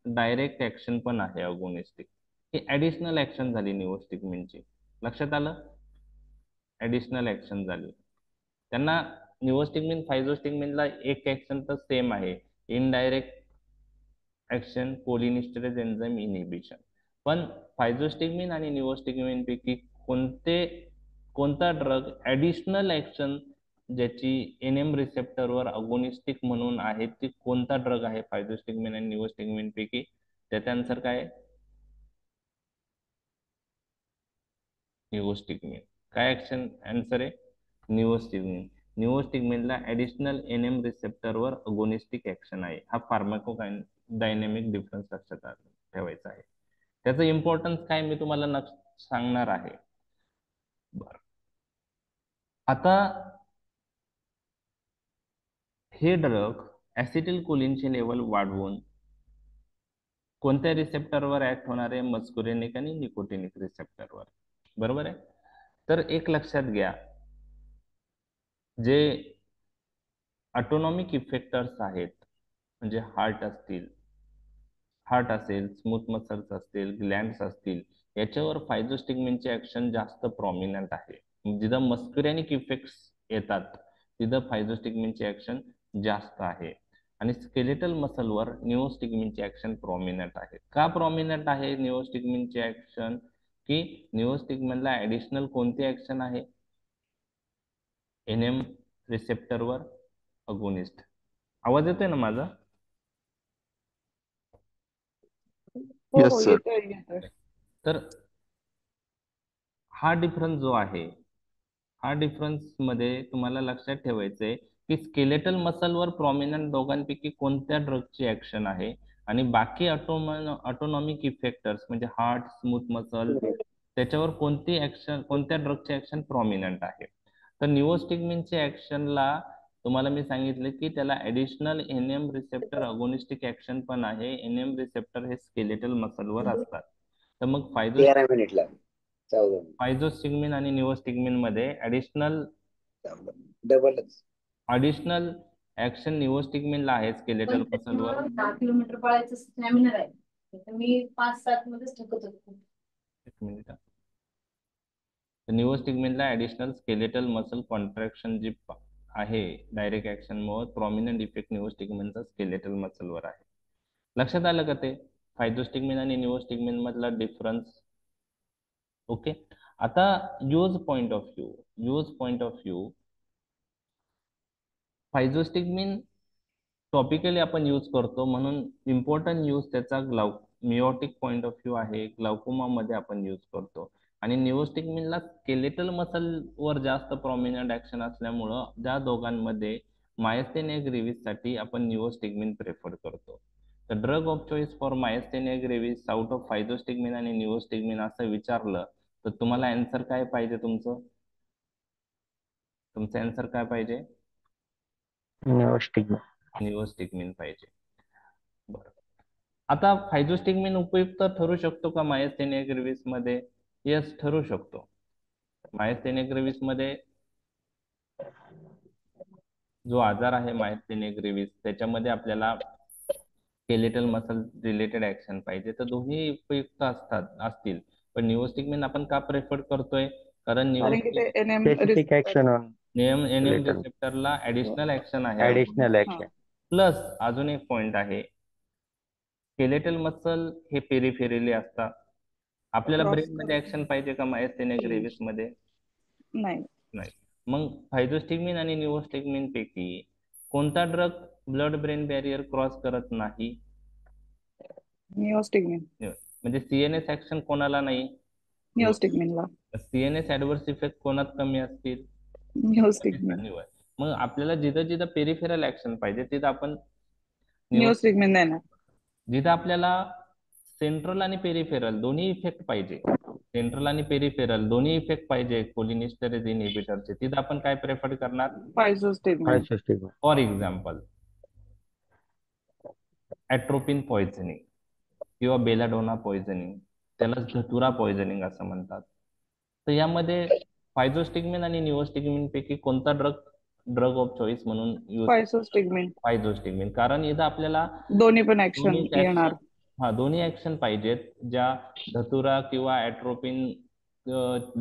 डायरेक्ट ऍक्शन पण आहे अगोनिस्टिक. ही ऍडिशनल ऍक्शन झाली निओस्टिग्मिनची. लक्षात आलं? ऍडिशनल ऍक्शन झाली. त्यांना निओस्टिग्मिन फायझोस्टिग्मिनला एक ऍक्शन तर सेम आहे, इनडायरेक्ट ऍक्शन कोलिनेस्टरेज एन्झाईम इनिबिशन. पण फायझोस्टिग्मिन आणि निओस्टिग्मिन पैकी कोणता ड्रग ऍडिशनल ऍक्शन ज्याची एनएम रिसेप्टरवर अगोनिस्टिक म्हणून आहे, ती कोणता ड्रग आहे फायझोस्टिग्मिन आणि निओस्टिग्मिन पैकी? त्याचा आन्सर काय? निओस्टिग्मिन. काय ऍक्शन आन्सर आहे? निओस्टिग्मिन. निओस्टिग्मिनला ऍडिशनल एनएम रिसेप्टरवर अगोनिस्टिक ऍक्शन आहे. हा फार्माकोडायनॅमिक डिफरन्स लक्षात ठेवायचा आहे. त्याचं इम्पॉर्टन्स काय मी तुम्हाला सांगणार आहे. बर, आता हे ड्रग ऍसिटिल कोलिनचे लेवल वाढवून कोणत्या रिसेप्टरवर ऍक्ट होणार आहे? मस्कुरेनिक आणि निकोटिनिक रिसेप्टरवर. बरोबर आहे. तर एक लक्षात घ्या, जे ऑटोनॉमिक इफेक्टर्स आहेत, म्हणजे हार्ट असेल, स्मूथ मसल्स असतील, ग्लँड्स असतील, याच्यावर फायझोस्टिग्मिनचे ऍक्शन जास्त प्रॉमिनंट आहे. जिथं मस्कुरेनिक इफेक्ट्स येतात तिथं फायझोस्टिग्मिनचे ऍक्शन जास्त आहे. आणि स्केलेटल मसलवर निओस्टिग्मिनचे ऍक्शन प्रॉमिनंट आहे. का प्रॉमिनंट आहे निओस्टिग्मिनचे ऍक्शन? की निओस्टिग्मिनला ऍडिशनल कोणती ऍक्शन आहे? एनएम रिसेप्टरवर अगोनिस्ट. आवाज येतोय ना माझा? हो Yes, हो, sir. येतोय. तर हा डिफरन्स जो आहे, हा डिफरन्स मध्ये तुम्हाला लक्षात ठेवायचंय की स्केलेटल मसलवर प्रॉमिनंट दोघांपैकी कोणत्या ड्रगची ऍक्शन आहे, आणि बाकी ऑटोनॉमिक इफेक्टर्स म्हणजे हार्ट, स्मूथ मसल, त्याच्यावर कोणत्या ड्रगचे ऍक्शन प्रॉमिनंट आहे. तर निओस्टिग्मिनच्या ऍक्शनला तुम्हाला मी सांगितलं की त्याला ऍडिशनल एनएम रिसेप्टर अगोनिस्टिक ऍक्शन पण आहे. एनएम रिसेप्टर हे स्केलेटल मसलवर असतात. तर मग 13 मिनिटला 14 फायझोस्टिग्मिन आणि निओस्टिग्मिन मध्ये डबलच. ऍडिशनल ऍक्शन निओस्टिग्मिनला आहे स्केलेटल मसलवर. 10 किलोमीटर पळायचं स्टॅमिना आहे, तर मी 5-7 मध्येच थकत होतो. एक मिनिट. निओस्टिग्मिनला ऍडिशनल स्केलेटल मसल कॉन्ट्रॅक्शन जी आहे डायरेक्ट ऍक्शन मुळे प्रॉमिनंट इफेक्ट निओस्टिग्मिनचा स्केलेटल मसलवर आहे. लक्षात आलं का ते फायझोस्टिग्मिन आणि निओस्टिग्मिन मधला डिफरन्स? ओके. आता use point of view physostigmine topically आपण यूज करतो, म्हणून इम्पॉर्टंट यूज त्याचा मिओटिक पॉइंट ऑफ व्ह्यू आहे, ग्लाउकोमा मध्ये आपण यूज करतो. आणि निओस्टिग्मिनला स्केलेटल मसल वर जास्त प्रॉमिनंट ऍक्शन असल्यामुळं त्या दोघांमध्ये मायस्थेनिया ग्रेव्हिस साठी आपण निओस्टिग्मिन प्रेफर करतो. तर drug of choice for myasthenia gravis out of physostigmine आणि निओस्टिग्मिन असं विचारलं तर तुम्हाला आन्सर काय पाहिजे? तुमचं आन्सर काय पाहिजे? निओस्टिग्मिन पाहिजे. बरं, आता फायझोस्टिग्मिन उपयुक्त ठरू शकतो का मायस्थेनिया ग्रेव्हिस मध्ये? यस, ठरू शकतो. मायस्थेनिया ग्रेव्हिस मध्ये जो आजार आहे मायस्थेनिया ग्रेव्हिस, त्याच्यामध्ये आपल्याला स्केलेटल मसल रिलेटेड ऍक्शन पाहिजे, तर दोन्ही उपयुक्त असतील. पण निओस्टिग्मिन आपण का प्रेफर करतोय? कारण कारण की ते NM specific action on NM skeletal रिसेप्टरला ऍडिशनल ऍक्शन आहे. Additional action. प्लस अजून एक पॉइंट आहे, स्केलेटल मसल हे पेरिफेरली असतात. आपल्याला Cross ब्रेन मध्ये ऍक्शन पाहिजे का मायस्थेनिया ग्रेव्हिस मध्ये? नाही. नाही. मग फायझोस्टिग्मिन आणि निओस्टिग्मिन पैकी कोणता drug blood brain barrier cross करत नाही? निओस्टिग्मिन. म्हणजे सीएनएस ऍक्शन कोणाला नाही? निओस्टिग्मिनला. सीएनएस ऍडव्हर्स इफेक्ट कोणात कमी असतील? निओस्टिग्मिन. मग आपल्याला जिथं जिथं पेरिफेरल ऍक्शन पाहिजे तिथं आपण निओस्टिग्मिन देणार. जिथं आपल्याला सेंट्रल आणि पेरिफेरल दोन्ही इफेक्ट पाहिजे, कोलिनिस्टरेज इनहिबिटरचे, तिथं आपण काय प्रेफर करणार? फायझोस्टिग्मिन. फॉर एक्झाम्पल ऍट्रोपिन पॉइझनिंग किंवा बेलाडोना पॉइझनिंग, त्याला धतुरा पॉइझनिंग असं म्हणतात. तर यामध्ये फायझोस्टिग्मिन आणि निओस्टिग्मिन पैकी कोणता ड्रग ऑफ चॉईस म्हणून यूज? फायझोस्टिग्मिन. कारण इथं आपल्याला दोन्ही पण ऍक्शन येणार. दोन्ही ऍक्शन पाहिजेत, ज्या धतुरा किंवा ऍट्रोपिन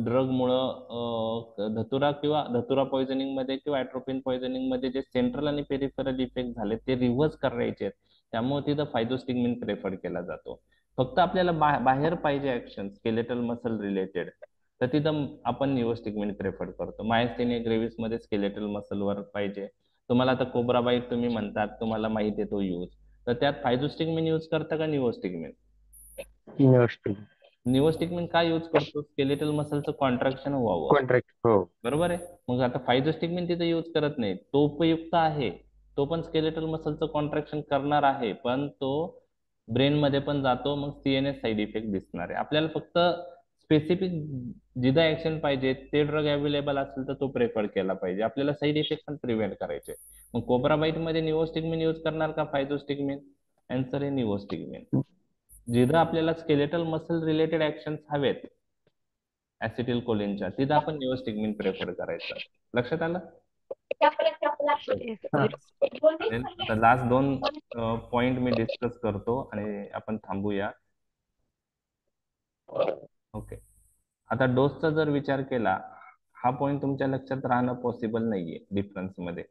ड्रग मुळे धतुरा पॉइझनिंग मध्ये किंवा ऍट्रोपिन पॉइझनिंग मध्ये जे सेंट्रल आणि पेरिफेरल इफेक्ट झाले ते रिव्हर्स करायचे आहेत. त्यामुळे तिथं फायझोस्टिग्मिन प्रेफर केला जातो. फक्त आपल्याला बाहेर पाहिजे ऍक्शन स्केलेटल मसल रिलेटेड, तर तिथं आपण निओस्टिग्मिन प्रेफर करतो. मायस्थेनिया ग्रेव्हिस मध्ये स्केलेटल मसल वर पाहिजे. तुम्हाला आता कोब्रा बाईट तुम्ही म्हणतात, तुम्हाला माहिती आहे तो यूज, तर त्यात फायझोस्टिग्मिन यूज करता का निओस्टिग्मिन? निओस्टिग्मिन का यूज करतो? स्केलेटल मसलचं कॉन्ट्रॅक्शन व्हावं. कॉन्ट्रॅक्ट. हो. बरोबर आहे. मग आता फायझोस्टिग्मिन तिथे यूज करत नाही, तो उपयुक्त आहे, तो पण स्केलेटल मसलचं कॉन्ट्रॅक्शन करणार आहे, पण तो ब्रेन मध्ये पण जातो, मग सीएनएस साईड इफेक्ट दिसणार आहे. आपल्याला फक्त स्पेसिफिक जिथं ऍक्शन पाहिजे ते ड्रग अवेलेबल असेल तर तो प्रेफर केला पाहिजे. आपल्याला साईड इफेक्ट पण प्रिव्हेंट करायचे. मग कोब्रा बाईट मध्ये निओस्टिग्मिन यूज करणार का फायझोस्टिग्मिन? आन्सर आहे निओस्टिग्मिन. जिथं आपल्याला स्केलेटल मसल रिलेटेड ऍक्शन्स हवेत ऍसिटिल कोलिनच्या, तिथं आपण निओस्टिग्मिन प्रेफर करायचं. लक्षात आलं? आता लास्ट 2 पॉइंट मी डिस्कस करतो आणि आपण थांबूया. ओके, आता डोसचा जर विचार केला, हा पॉइंट तुमच्या लक्षात राहणं पॉसिबल नाहीये डिफरन्स मध्ये.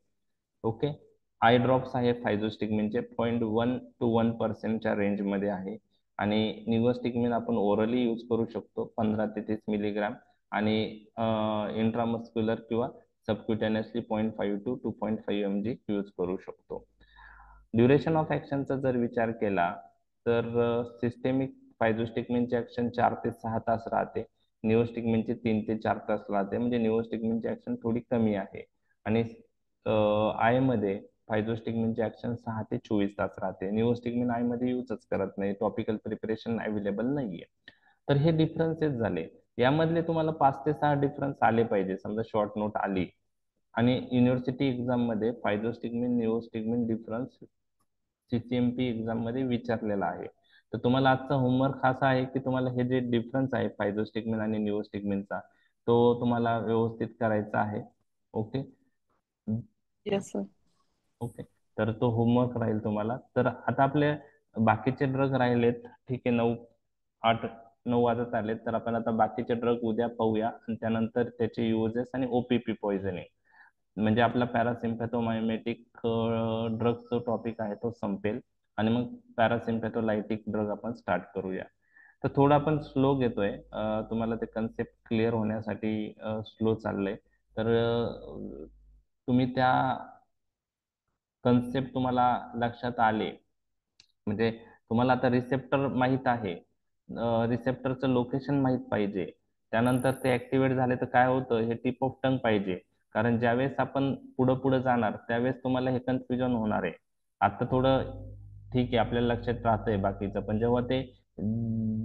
ओके, आय ड्रॉप्स आहे फायझोस्टिग्मिनचे 0.1 to 1% रेंज मध्ये आहे, आणि निओस्टिग्मिन आपण ओरली यूज करू शकतो 15 ते 30 मिलीग्राम, आणि इंट्रामस्क्युलर किंवा सबक्युटेनियसली 0.5 to 2.5 mg यूज करू शकतो. ड्युरेशन ऑफ ऍक्शनचा जर विचार केला तर सिस्टेमिक फायझोस्टिग्मिनची ऍक्शन 4 ते 6 तास राहते, निओस्टिग्मिनची 3 ते 4 तास राहते, म्हणजे निओस्टिग्मिनची ऍक्शन थोडी कमी आहे. आणि आय मध्ये फायझोस्टिग्मिनची ऍक्शन 6 ते 24 तास राहते. निओस्टिग्मिन आय मध्ये यूजच करत नाही, टॉपिकल प्रिपरेशन अवेलेबल नाहीये. तर हे डिफरन्सेस झाले. यामधले तुम्हाला 5 ते 6 डिफरन्स आले पाहिजे, समजा शॉर्ट नोट आली आणि युनिव्हर्सिटी एक्झाम मध्ये फायझोस्टिग्मिन निओस्टिग्मिन डिफरन्स सीसीएमपी एक्झाम मध्ये विचारलेला आहे. तर तुम्हाला आजचा होमवर्क असा आहे की तुम्हाला हे जे डिफरन्स आहे फायझोस्टिग्मिन आणि निओस्टिग्मिनचा, तो तुम्हाला व्यवस्थित करायचा आहे. ओके. Yes sir. ओके, तर तो होमवर्क राहील तुम्हाला. तर आता आपले बाकीचे ड्रग राहिलेत, ठीक आहे, 9 वाजत आलेत, तर आपण आता बाकीचे ड्रग उद्या पाहूया, आणि त्यानंतर त्याचे युजेस आणि ओपीपी पॉइझनिंग, म्हणजे आपला पॅरासिम्पॅथोमायमेटिक ड्रगचा टॉपिक आहे तो संपेल, आणि मग पॅरासिम्पॅथोलायटिक ड्रग आपण स्टार्ट करूया. तर थोडा आपण स्लो घेतोय, तुम्हाला ते कन्सेप्ट क्लिअर होण्यासाठी स्लो चाललंय. तर तुम्ही त्या कन्सेप्ट तुम्हाला लक्षात आले, म्हणजे तुम्हाला आता रिसेप्टर माहीत आहे, रिसेप्टरचं लोकेशन माहीत पाहिजे, त्यानंतर ते ऍक्टिव्हेट झाले तर काय होतं हे टिप ऑफ टंग पाहिजे. कारण ज्यावेळेस आपण पुढं पुढं जाणार त्यावेळेस तुम्हाला हे कन्फ्युजन होणार आहे. आता थोडं ठीक आहे, आपल्याला लक्षात राहतंय बाकीचं, पण जेव्हा ते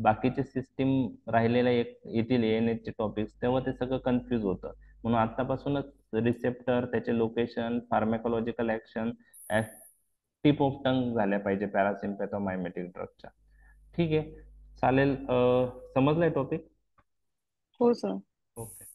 बाकीचे सिस्टीम राहिलेल्या येतील एएनएच चे टॉपिक्स, तेव्हा ते सगळं कन्फ्युज होतं. म्हणून आतापासूनच रिसेप्टर, त्याचे location, pharmacological action, tip of tongue झाल्या पाहिजे पॅरासिम्पॅथोमायमेटिक ड्रगच्या. ठीक आहे, चालेल. समजलाय टॉपिक? हो सर. ओके.